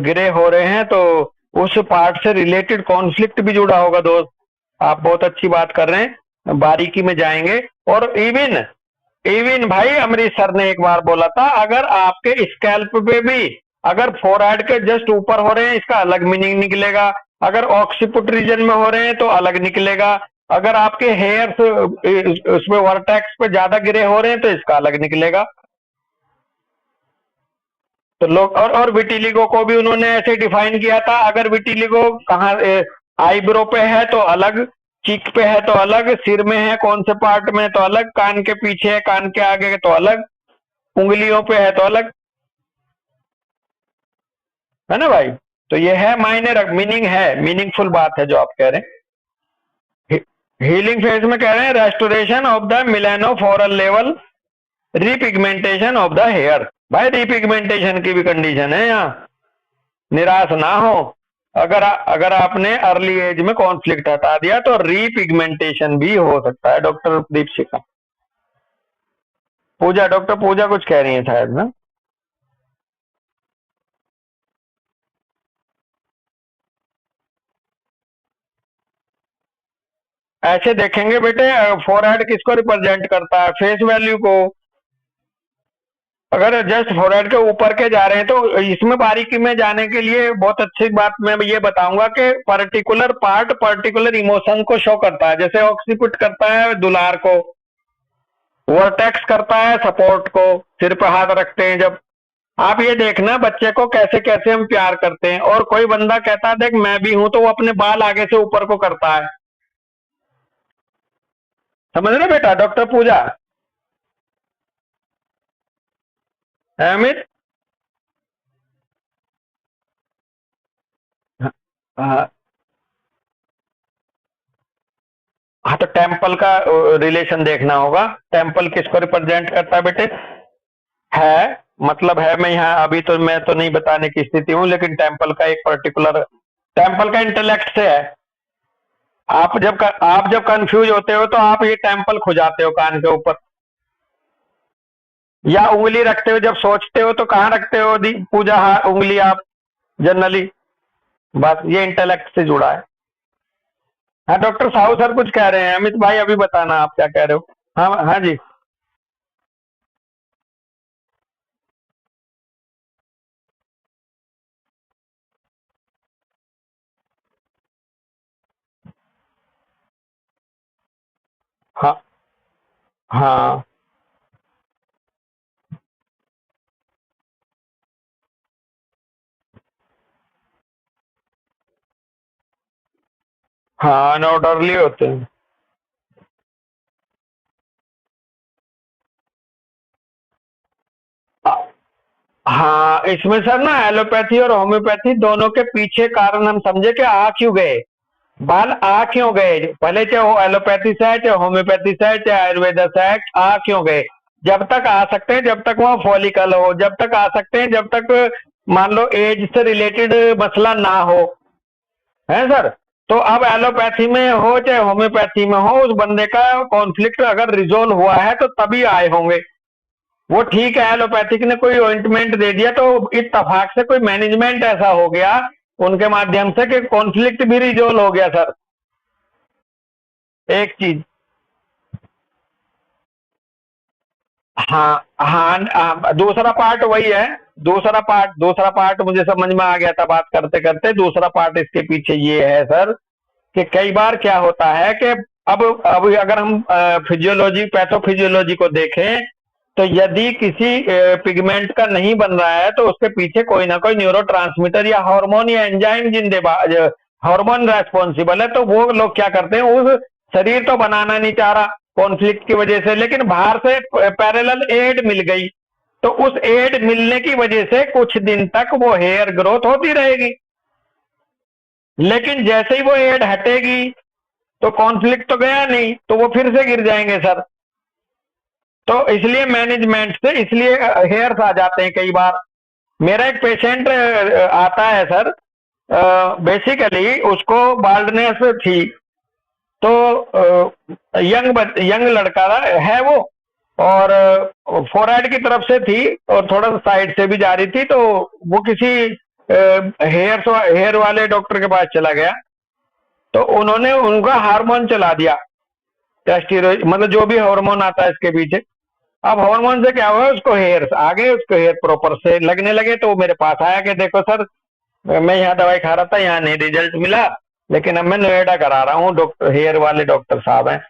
गिरे हो रहे हैं, तो उस पार्ट से रिलेटेड कॉन्फ्लिक्ट भी जुड़ा होगा दोस्त। आप बहुत अच्छी बात कर रहे हैं, बारीकी में जाएंगे। और इवन भाई अमरीश सर ने एक बार बोला था, अगर आपके स्कैल्प पे भी अगर फोरहेड के जस्ट ऊपर हो रहे हैं इसका अलग मीनिंग निकलेगा, अगर ऑक्सीपुट रीजन में हो रहे हैं तो अलग निकलेगा, अगर आपके हेयर्स उसमें वर्टेक्स पे ज्यादा गिरे हो रहे हैं तो इसका अलग निकलेगा। तो लोग और विटिलिगो को भी उन्होंने ऐसे डिफाइन किया था, अगर विटिलिगो कहाँ आईब्रो पे है तो अलग, चीक पे है तो अलग, सिर में है कौन से पार्ट में तो अलग, कान के पीछे है, कान के आगे तो अलग, उंगलियों पे है तो अलग, है ना भाई। तो ये है मायने रख, मीनिंग है, मीनिंगफुल बात है जो आप कह रहे हैं। हीलिंग फेज में कह रहे हैं restoration of the melanophore level, repigmentation of the hair. भाई रीपिगमेंटेशन की भी कंडीशन है यहाँ, निराश ना हो। अगर आपने अर्ली एज में कॉन्फ्लिक्ट हटा दिया तो रीपिगमेंटेशन भी हो सकता है। डॉक्टर दीपशिखा पूजा, डॉक्टर पूजा कुछ कह रही है शायद ना। ऐसे देखेंगे बेटे, फोरहेड किसको रिप्रेजेंट करता है? फेस वैल्यू को। अगर जस्ट फोरहेड के ऊपर के जा रहे हैं तो इसमें बारीकी में जाने के लिए बहुत अच्छी बात मैं ये बताऊंगा कि पर्टिकुलर पार्ट पर्टिकुलर इमोशन को शो करता है। जैसे ऑक्सीपुट करता है दुलार को, वर्टेक्स करता है सपोर्ट को, सिर पे हाथ रखते हैं जब। आप ये देखना बच्चे को कैसे कैसे हम प्यार करते हैं, और कोई बंदा कहता है देख मैं भी हूं, तो वो अपने बाल आगे से ऊपर को करता है। समझ रहे बेटा डॉक्टर पूजा? है अमित? हाँ हाँ, तो टेम्पल का रिलेशन देखना होगा। टेम्पल किसको रिप्रेजेंट करता है बेटे? है, मतलब है, मैं यहाँ अभी तो मैं तो नहीं बताने की स्थिति हूँ, लेकिन टेम्पल का एक पर्टिकुलर, टेम्पल का इंटेलेक्ट से है। आप जब कंफ्यूज होते हो तो आप ये टेम्पल खुजाते हो कान के ऊपर, या उंगली रखते हो जब सोचते हो तो कहाँ रखते हो पूजा उंगली आप जनरली? बस ये इंटेलेक्ट से जुड़ा है। हाँ डॉक्टर साहू सर कुछ कह रहे हैं, अमित भाई अभी बताना आप क्या कह रहे हो। हाँ हाँ जी। हाँ हाँ हाँ, अनऑर्डरली होते हैं। हाँ, इसमें सर ना एलोपैथी और होम्योपैथी दोनों के पीछे कारण हम समझे कि आ क्यों गए, बाल आ क्यों गए, भले चाहे वो एलोपैथी से है, चाहे होम्योपैथी से है, चाहे आयुर्वेदा से है, आ क्यों गए? जब तक आ सकते हैं, जब तक वहाँ फॉलिकल हो, जब तक आ सकते हैं, जब तक मान लो एज से रिलेटेड मसला ना हो, है सर। तो अब एलोपैथी में हो चाहे होम्योपैथी में हो, उस बंदे का कॉन्फ्लिक्ट अगर रिजोल्व हुआ है तो तभी आए होंगे। वो ठीक है, एलोपैथिक ने कोई ऑइंटमेंट दे दिया तो इत्तफाक से कोई मैनेजमेंट ऐसा हो गया उनके माध्यम से कि कॉन्फ्लिक्ट भी रिजोल्व हो गया सर। एक चीज, हाँ हाँ दूसरा पार्ट वही है। दूसरा पार्ट मुझे समझ में आ गया था बात करते करते। दूसरा पार्ट इसके पीछे ये है सर कि कई बार क्या होता है कि अब अगर हम फिजियोलॉजी पैथोफिजियोलॉजी को देखें तो यदि किसी पिगमेंट का नहीं बन रहा है तो उसके पीछे कोई ना कोई न्यूरोट्रांसमीटर या हार्मोन या एंजाइम हार्मोन रेस्पॉन्सिबल है। तो वो लोग क्या करते हैं, उस शरीर तो बनाना नहीं चाह रहा कॉन्फ्लिक्ट की वजह से, लेकिन बाहर से पैरेलल एड मिल गई, तो उस एड मिलने की वजह से कुछ दिन तक वो हेयर ग्रोथ होती रहेगी। लेकिन जैसे ही वो एड हटेगी तो कॉन्फ्लिक्ट तो गया नहीं, तो वो फिर से गिर जाएंगे सर। तो इसलिए मैनेजमेंट से इसलिए हेयर्स आ जाते हैं कई बार। मेरा एक पेशेंट आता है सर, बेसिकली उसको बाल्डनेस थी, तो यंग लड़का है वो, और फोरहेड की तरफ से थी और थोड़ा सा साइड से भी जा रही थी। तो वो किसी हेयर वाले डॉक्टर के पास चला गया, तो उन्होंने उनका हार्मोन चला दिया, टेस्टिरोइड मतलब जो भी हार्मोन आता है इसके पीछे। अब हार्मोन से क्या हुआ, उसको हेयर्स आ गए, उसको हेयर प्रॉपर से लगने लगे। तो वो मेरे पास आया कि देखो सर, मैं यहाँ दवाई खा रहा था, यहाँ नहीं रिजल्ट मिला, लेकिन अब मैं नोएडा करा रहा हूँ, डॉक्टर हेयर वाले डॉक्टर साहब हैं।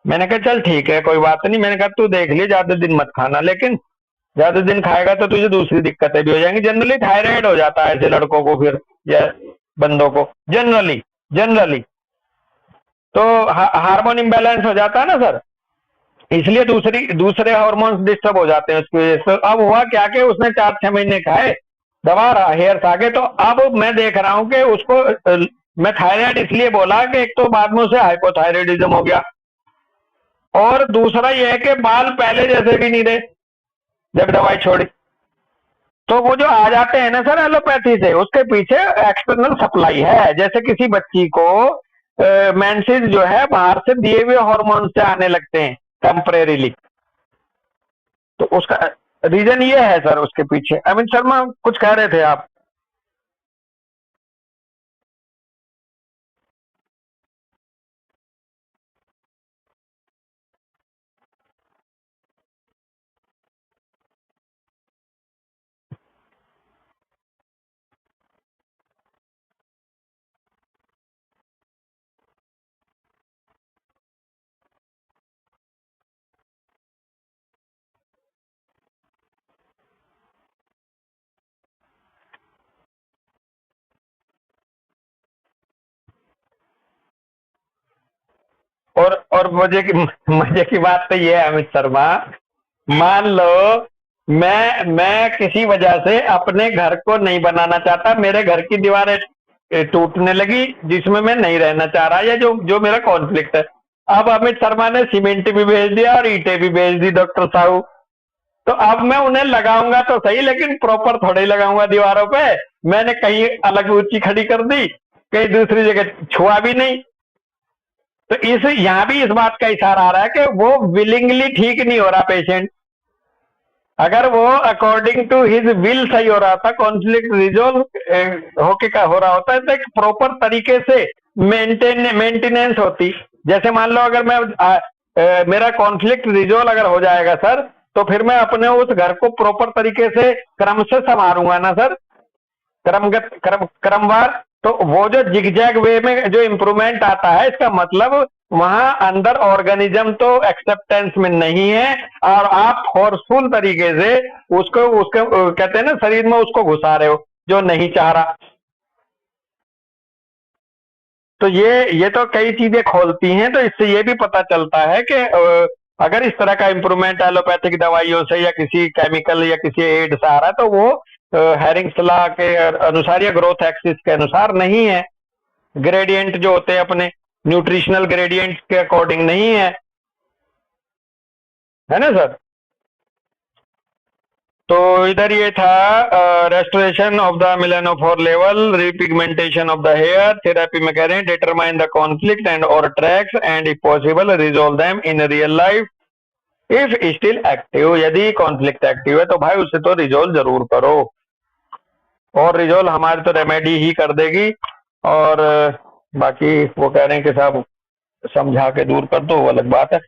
मैंने कहा चल ठीक है कोई बात नहीं, मैंने कहा तू देख ले, ज्यादा दिन मत खाना, लेकिन ज्यादा दिन खाएगा तो तुझे दूसरी दिक्कतें भी हो जाएंगी। जनरली थायराइड हो जाता है ऐसे लड़कों को फिर, या बंदों को, जनरली तो हार्मोन इम्बैलेंस हो जाता है ना सर, इसलिए दूसरे हार्मोन्स डिस्टर्ब हो जाते हैं उसकी वजह से। अब हुआ क्या कि उसने 4-6 महीने खाए दवा, हेयर्स आ गए। तो अब मैं देख रहा हूं कि उसको मैं थायराइड इसलिए बोला कि एक तो बाद में उसे हाइपोथायराइडिज्म हो गया, और दूसरा यह है कि बाल पहले जैसे भी नहीं रहे जब दवाई छोड़ी। तो वो जो आ जाते हैं ना सर एलोपैथी से, उसके पीछे एक्सटर्नल सप्लाई है। जैसे किसी बच्ची को मेंसेस जो है बाहर से दिए हुए हार्मोन से आने लगते हैं टेम्परेरीली, तो उसका रीजन ये है सर उसके पीछे। अमित शर्मा कुछ कह रहे थे आप? और मजे की बात तो ये है अमित शर्मा, मान लो मैं किसी वजह से अपने घर को नहीं बनाना चाहता, मेरे घर की दीवारें टूटने लगी जिसमें मैं नहीं रहना चाह रहा, या जो जो मेरा कॉन्फ्लिक्ट है। अब अमित शर्मा ने सीमेंट भी भेज दिया और ईंटें भी भेज दी डॉक्टर साहू। तो अब मैं उन्हें लगाऊंगा तो सही, लेकिन प्रॉपर थोड़े ही लगाऊंगा दीवारों पे। मैंने कहीं अलग ऊंची खड़ी कर दी, कहीं दूसरी जगह छुआ भी नहीं। तो इस यहां भी इस बात का इशारा आ रहा है कि वो विलिंगली ठीक नहीं हो रहा पेशेंट। अगर वो अकॉर्डिंग टू हिज विल सही हो रहा था, कॉन्फ्लिक्ट रिजोल्व होके का हो रहा होता है, तो एक प्रॉपर तरीके से मेंटेनेंस होती। जैसे मान लो अगर मैं मेरा कॉन्फ्लिक्ट रिजोल्व अगर हो जाएगा सर, तो फिर मैं अपने उस घर को प्रॉपर तरीके से क्रम से संवारूंगा ना सर, क्रमवार। तो वो जो जिगजैग वे में जो इम्प्रूवमेंट आता है, इसका मतलब वहां अंदर ऑर्गेनिज्म तो एक्सेप्टेंस में नहीं है, और आप फोर्सफुल तरीके से उसको उसके कहते हैं ना शरीर में उसको घुसा रहे हो जो नहीं चाह रहा। तो ये तो कई चीजें खोलती हैं। तो इससे ये भी पता चलता है कि अगर इस तरह का इम्प्रूवमेंट एलोपैथिक दवाइयों से या किसी केमिकल या किसी एड से आ रहा है, तो वो हैरिंग्स लॉ के अनुसार या ग्रोथ एक्सिस के अनुसार नहीं है। ग्रेडियंट जो होते हैं अपने न्यूट्रिशनल ग्रेडियंट के अकॉर्डिंग नहीं है ना सर। तो इधर ये था restoration of the melanophore level, repigmentation of the hair, therapy में कह रहे हैं डिटरमाइन द कॉन्फ्लिक्ट एंड और tracks and if possible resolve them in real life if still active. यदि कॉन्फ्लिक्ट एक्टिव है तो भाई उसे तो रिजोल्व जरूर करो, और रिजोल्व हमारी तो रेमेडी ही कर देगी। और बाकी वो कह रहे हैं कि साहब समझा के दूर कर दो, वो अलग बात है।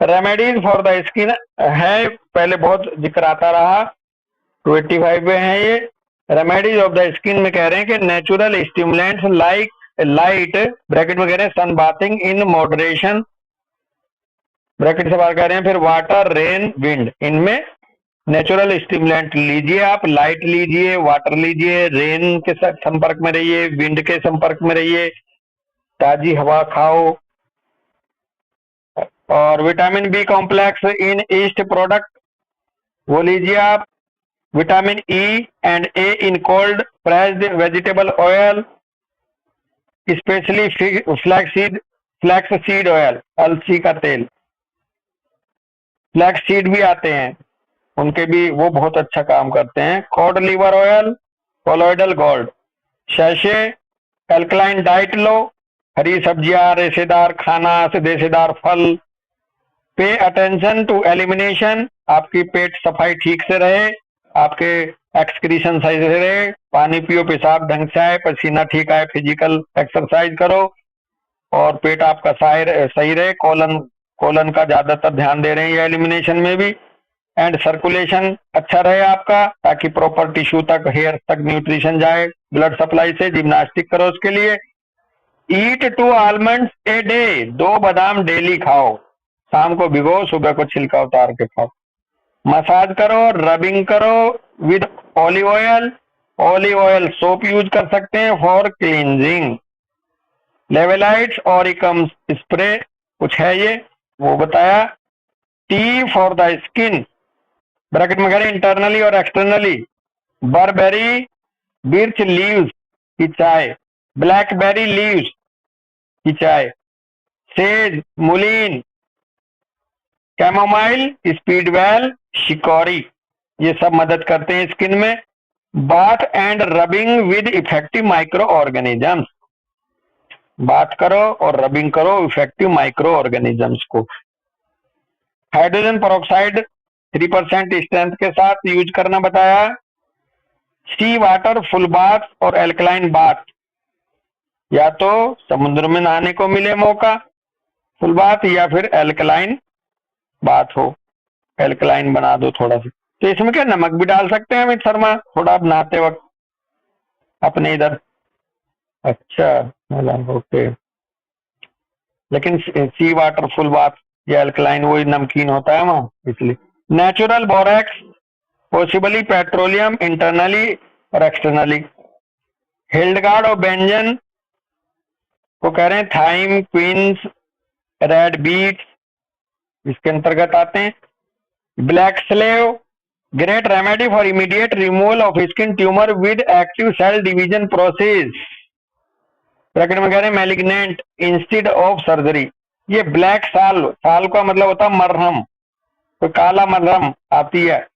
रेमेडीज फॉर द स्किन है, पहले बहुत जिक्र आता रहा, 25 में है ये। रेमेडीज ऑफ द स्किन में कह रहे हैं कि natural stimulants like light, bracket में कह रहे हैं सन बाथिंग इन मॉडरेशन, ब्रैकेट से बाहर कह रहे हैं फिर वाटर रेन विंड। इनमें नेचुरल स्टिमुलेंट लीजिए, आप लाइट लीजिए, वाटर लीजिए, रेन के संपर्क में रहिए, विंड के संपर्क में रहिए, ताजी हवा खाओ, और vitamin B complex in yeast product वो लीजिए आप, vitamin E and A in cold pressed vegetable oil, specially flax seed oil, अलसी का तेल, फ्लैक्स सीड भी आते हैं उनके भी, वो बहुत अच्छा काम करते हैं। Cod liver oil, colloidal gold, शैशे, एल्कलाइन डाइट लो, हरी सब्जियां, रेशेदार खाना, रेशेदार फल। पे अटेंशन टू एलिमिनेशन, आपकी पेट सफाई ठीक से रहे, आपके एक्सक्रीशन सही से रहे, पानी पियो, पेशाब ढंग से आए, पसीना ठीक आए, फिजिकल एक्सरसाइज करो, और पेट आपका सही रहे, कोलन का ज्यादातर ध्यान दे रहे हैं ये एलिमिनेशन में भी, एंड सर्कुलेशन अच्छा रहे आपका, ताकि प्रॉपर टिश्यू तक, हेयर तक न्यूट्रिशन जाए ब्लड सप्लाई से। जिम्नास्टिक करो उसके लिए। ईट 2 आलमंड्स ए डे, 2 बादाम डेली खाओ, शाम को भिगो, सुबह को छिलका उतार के खाओ। मसाज करो, रबिंग करो with olive oil, olive oil soap use कर सकते हैं फॉर क्लींजिंग। लेवेलाइट्स ऑरिकम स्प्रे कुछ है ये वो बताया। T for the skin, bracket में करें इंटरनली और एक्सटर्नली, बरबेरी बिर्च लीव्स की चाय, ब्लैकबेरी लीव्स की चाय, सेज, मुलीन, कैमोमाइल, स्पीडवेल, शिकोरी, ये सब मदद करते हैं स्किन में। Bath and rubbing with effective micro organisms, बात करो और रबिंग करो इफेक्टिव माइक्रो ऑर्गेनिजम्स को। हाइड्रोजन पेरोक्साइड 3% स्ट्रेंथ के साथ यूज करना बताया। सी वाटर फुल बाथ और एल्कलाइन बाथ, या तो समुद्र में नहाने को मिले मौका फुल बाथ, या फिर एल्कलाइन बात हो, एल्कलाइन बना दो थोड़ा सा। तो इसमें क्या नमक भी डाल सकते हैं अमित शर्मा थोड़ा आप नहाते वक्त अपने इधर। अच्छा ओके, लेकिन सी वाटर फुल बाथ या एल्कलाइन वही नमकीन होता है वहां, इसलिए। Natural borax, possibly petroleum internally और एक्सटर्नली। हिल्डगार्ड और बेंजन को कह रहे हैं थाइम, क्वींस, रेड बीट्स इसके अंतर्गत आते हैं। Black salve, great remedy for immediate removal of skin tumour with active cell division process. Bracket में कह रहे हैं मैलिग्नेंट इंस्टेड ऑफ सर्जरी। ये ब्लैक साल, साल का मतलब होता है मरहम, तो काला मरहम आती है,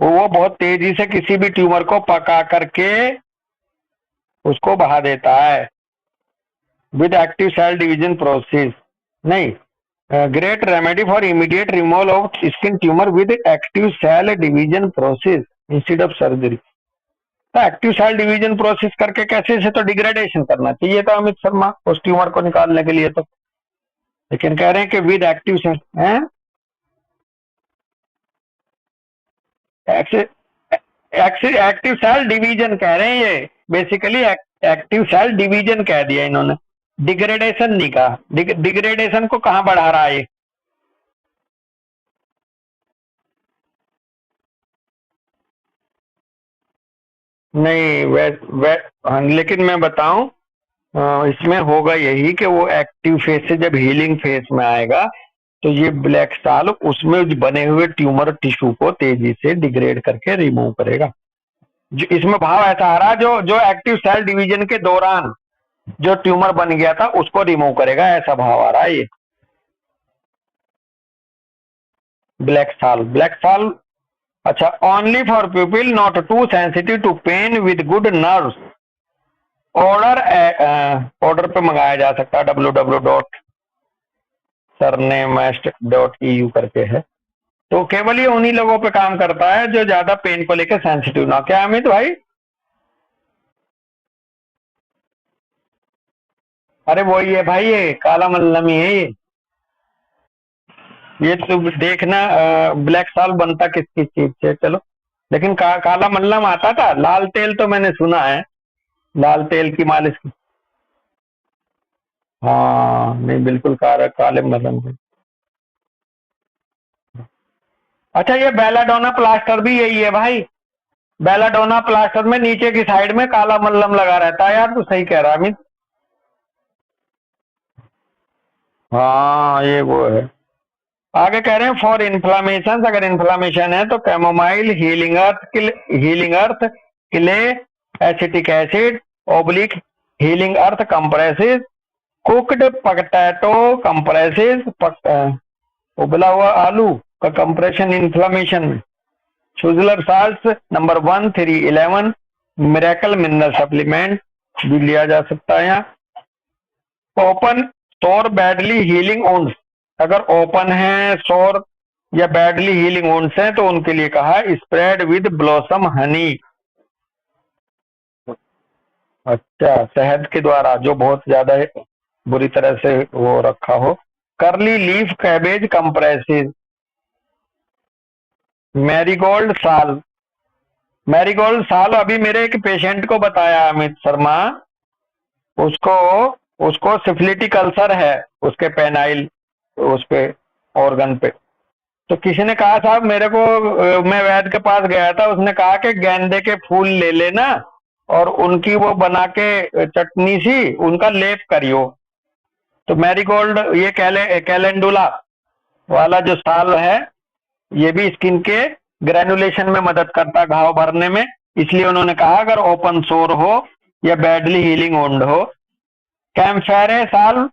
वो बहुत तेजी से किसी भी ट्यूमर को पका करके उसको बहा देता है। With active cell division process, नहीं, great remedy for immediate removal of skin tumour with active cell division process instead of surgery. तो एक्टिव सेल डिवीजन प्रोसेस करके कैसे से तो डिग्रेडेशन करना चाहिए था अमित शर्मा उस ट्यूमर को निकालने के लिए, तो लेकिन कह रहे हैं कि विद एक्टिव सेल है, एक्टिव सेल डिवीजन कह रहे हैं, ये बेसिकली एक्टिव सेल डिवीजन कह दिया इन्होंने, डिग्रेडेशन नहीं कहा। डिग्रेडेशन को कहां बढ़ा रहा है ये? नहीं हाँ, लेकिन मैं बताऊं, इसमें होगा यही कि वो एक्टिव फेज से जब हीलिंग फेज में आएगा तो ये ब्लैक साल उसमें बने हुए ट्यूमर टिश्यू को तेजी से डिग्रेड करके रिमूव करेगा। जो इसमें भाव ऐसा आ रहा, जो जो एक्टिव सेल डिवीजन के दौरान जो ट्यूमर बन गया था उसको रिमूव करेगा, ऐसा भाव आ रहा है ये ब्लैक साल। ब्लैक साल, अच्छा, only for people not too sensitive to pain with good nerves. Order order पे मंगाया जा सकता है, www.surnamest.eu करके है। तो केवल ये उन्हीं लोगों पे काम करता है जो ज्यादा पेन को लेकर सेंसिटिव ना। क्या अमित भाई? अरे वही है भाई, ये काला मल्लम ही है ये तो देखना, ब्लैक साल बनता किस किस चीज से, चलो। लेकिन काला मल्लम आता था, लाल तेल तो मैंने सुना है, लाल तेल की मालिश की। हाँ नहीं, बिल्कुल काले मल्लम की। अच्छा, ये बेलाडोना प्लास्टर भी यही है भाई। बेलाडोना प्लास्टर में नीचे की साइड में काला मल्लम लगा रहता है यार, तो सही कह रहा है अमित। हाँ ये वो है। आगे कह रहे हैं फॉर इन्फ्लामेशन, अगर इन्फ्लामेशन है तो chamomile, healing earth clay, acetic acid oblique healing earth compresses, cooked potato compresses, उबला हुआ आलू का कंप्रेशन इन्फ्लामेशन में, Schuessler salt number 1311, miracle mineral supplement भी लिया जा सकता है यहाँ। Open sore badly healing wounds, अगर ओपन है सोर या बैडली हीलिंग वुंड्स हैं तो उनके लिए कहा स्प्रेड विद ब्लॉसम हनी। अच्छा, शहद के द्वारा जो बहुत ज्यादा बुरी तरह से वो रखा हो। करली लीफ कैबेज कंप्रेसिस, मैरीगोल्ड साल। मैरीगोल्ड साल अभी मेरे एक पेशेंट को बताया अमित शर्मा, उसको उसको सिफिलिटिक अल्सर है उसके पेनाइल, उस पे ऑर्गन पे। तो किसी ने कहा साहब मेरे को, मैं वैद्य के पास गया था, उसने कहा कि गेंदे के फूल ले लेना और उनकी वो बना के चटनी सी उनका लेप करियो। तो मैरीगोल्ड, ये कैलेंडुला वाला जो साल है, ये भी स्किन के ग्रेनुलेशन में मदद करता है, घाव भरने में। इसलिए उन्होंने कहा अगर ओपन सोर हो या बैडली हीलिंग वुंड हो। कैम्फेरे साल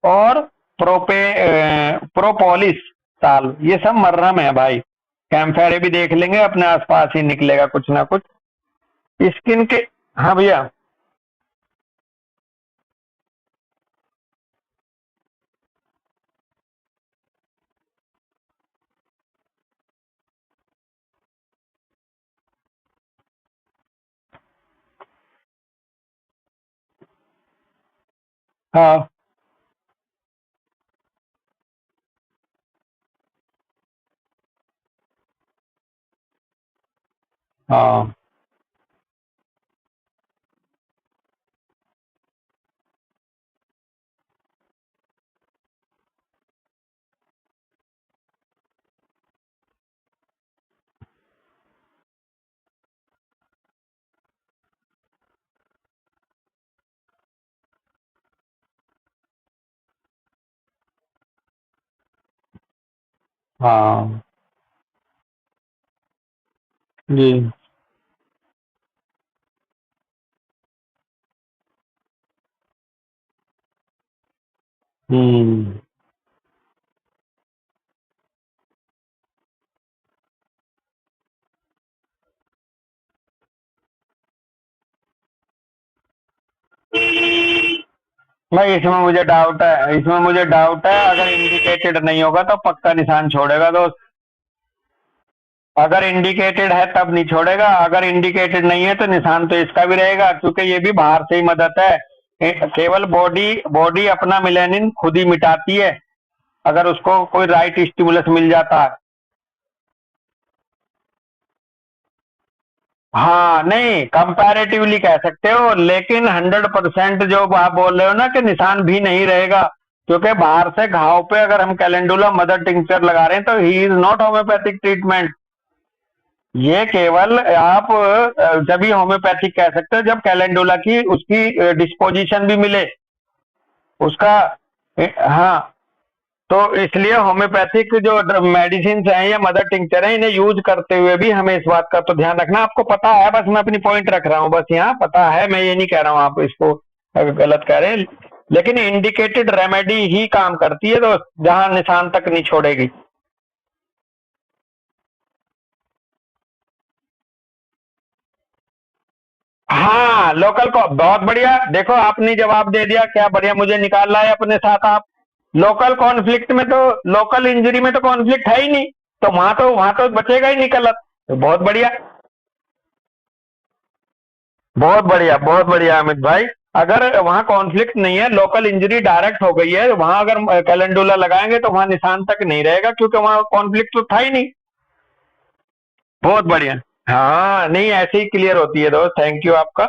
और प्रोपोलिस साल, ये सब मर्रम है भाई। कैम्फेरे भी देख लेंगे, अपने आसपास ही निकलेगा कुछ ना कुछ स्किन के। हाँ भैया। हाँ हाँ हाँ जी। हम्म। भाई इसमें मुझे डाउट है, अगर इंडिकेटेड नहीं होगा तो पक्का निशान छोड़ेगा दोस्त। अगर इंडिकेटेड है तब नहीं छोड़ेगा, अगर इंडिकेटेड नहीं है तो निशान तो इसका भी रहेगा, क्योंकि ये भी बाहर से ही मदद है। केवल बॉडी बॉडी अपना मिलेनिन खुद ही मिटाती है, अगर उसको कोई राइट स्टिमुलस मिल जाता है। हाँ, नहीं कंपैरेटिवली कह सकते हो, लेकिन 100% जो आप बोल रहे हो ना कि निशान भी नहीं रहेगा, क्योंकि बाहर से घाव पे अगर हम कैलेंडुला मदर टिंचर लगा रहे हैं तो he is not homeopathic treatment. ये केवल आप जब ही होम्योपैथिक कह सकते हो जब कैलेंडुला की उसकी डिस्पोजिशन भी मिले उसका। हाँ, तो इसलिए होम्योपैथिक जो मेडिसिन हैं या मदर टिंचर हैं, इन्हें यूज करते हुए भी हमें इस बात का तो ध्यान रखना। आपको पता है, बस मैं अपनी पॉइंट रख रहा हूँ, बस यहाँ पता है, मैं ये नहीं कह रहा हूँ आप इसको गलत कह रहे हैं, लेकिन इंडिकेटेड रेमेडी ही काम करती है तो जहां निशान तक नहीं छोड़ेगी। हाँ, लोकल को बहुत बढ़िया, देखो आपने जवाब दे दिया, क्या बढ़िया मुझे निकाल लाए अपने साथ आप। लोकल कॉन्फ्लिक्ट में तो, लोकल इंजरी में तो कॉन्फ्लिक्ट है ही नहीं, तो वहां तो बचेगा ही नहीं कलर। तो बहुत बढ़िया, बहुत बढ़िया, बहुत बढ़िया अमित भाई। अगर वहां कॉन्फ्लिक्ट नहीं है, लोकल इंजरी डायरेक्ट हो गई है, वहां अगर कैलेंडुला लगाएंगे तो वहां निशान तक नहीं रहेगा, क्योंकि वहां कॉन्फ्लिक्ट तो था ही नहीं। बहुत बढ़िया। हाँ, नहीं ऐसे ही क्लियर होती है दोस्त, थैंक यू आपका।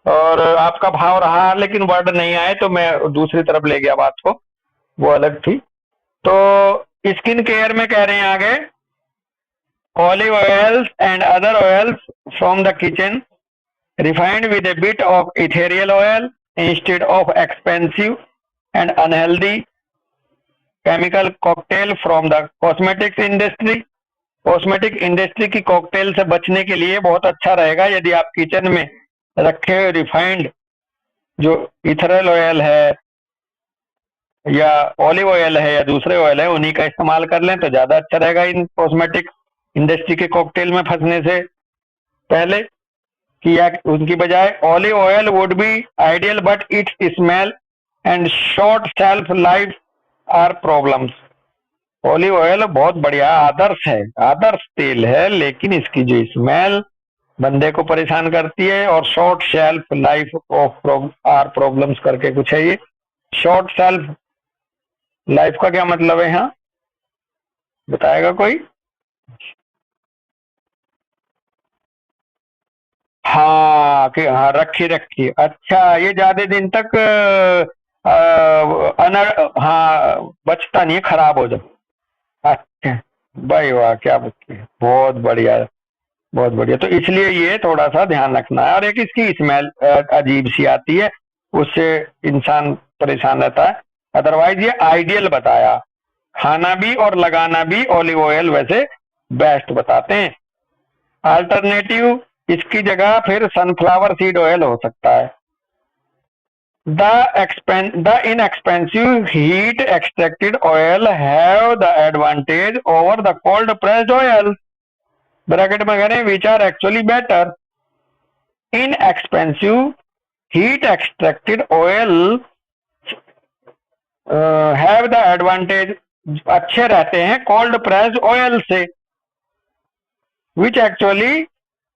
और आपका भाव रहा, लेकिन वर्ड नहीं आए तो मैं दूसरी तरफ ले गया बात को, वो अलग थी। तो स्किन केयर में कह रहे हैं आगे, olive oils and other oils from the kitchen refined with a bit of ethereal oil instead of expensive and unhealthy chemical cocktail from the cosmetics industry। Cosmetic industry की कॉकटेल से बचने के लिए बहुत अच्छा रहेगा यदि आप किचन में रखे हुए रिफाइंड जो इथेरल ऑयल है या ऑलिव ऑयल है या दूसरे ऑयल है, उन्हीं का इस्तेमाल कर लें तो ज्यादा अच्छा रहेगा इन कॉस्मेटिक इंडस्ट्री के कॉकटेल में फंसने से पहले। कि या उनकी बजाय olive oil would be ideal but its smell and short shelf life are problems. Olive oil बहुत बढ़िया आदर्श है, आदर्श तेल है, लेकिन इसकी जो स्मेल बंदे को परेशान करती है, और short shelf life of are problems करके कुछ है ये। शॉर्ट शेल्फ लाइफ का क्या मतलब है, यहाँ बताएगा कोई? हाँ, कि हाँ रखी रखी, अच्छा ये ज्यादा दिन तक हाँ बचता नहीं है, खराब हो जाए। अच्छा, भाई वाह क्या बच्ची है, बहुत बढ़िया, बहुत बढ़िया। तो इसलिए ये थोड़ा सा ध्यान रखना है, और एक इसकी स्मेल अजीब सी आती है, उससे इंसान परेशान रहता है। अदरवाइज ये आइडियल बताया, खाना भी और लगाना भी ऑलिव ऑयल वैसे बेस्ट बताते हैं। अल्टरनेटिव इसकी जगह फिर सनफ्लावर सीड ऑयल हो सकता है। The inexpensive heat extracted oil have the advantage over the cold pressed oil, bracket में कह रहे हैं which are actually better। Inexpensive heat extracted oil have the advantage, अच्छे रहते हैं cold pressed oil से,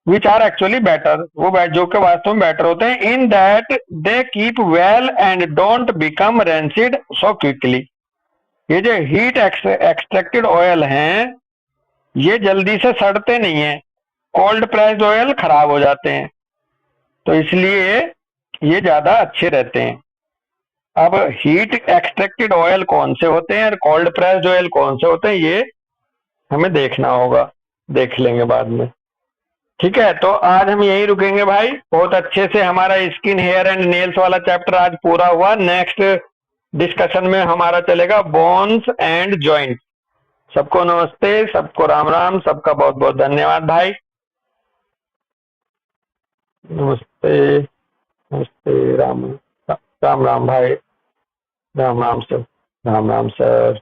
which are actually better, वो जो के वास्तव में बेटर होते हैं। in that they keep well and don't become rancid so quickly। ये जो हीट एक्सट्रैक्टेड ऑयल हैं ये जल्दी से सड़ते नहीं हैं, कोल्ड प्रेस्ड ऑयल खराब हो जाते हैं, तो इसलिए ये ज्यादा अच्छे रहते हैं। अब हीट एक्सट्रैक्टेड ऑयल कौन से होते हैं और कोल्ड प्रेस्ड ऑयल कौन से होते हैं, ये हमें देखना होगा, देख लेंगे बाद में। ठीक है, तो आज हम यही रुकेंगे भाई। बहुत अच्छे से हमारा स्किन हेयर एंड नेल्स वाला चैप्टर आज पूरा हुआ। नेक्स्ट डिस्कशन में हमारा चलेगा बोन्स एंड जॉइंट। सबको नमस्ते, सबको राम राम, सबका बहुत बहुत धन्यवाद भाई। नमस्ते, नमस्ते, राम राम, राम राम भाई, राम राम सब। राम राम सर।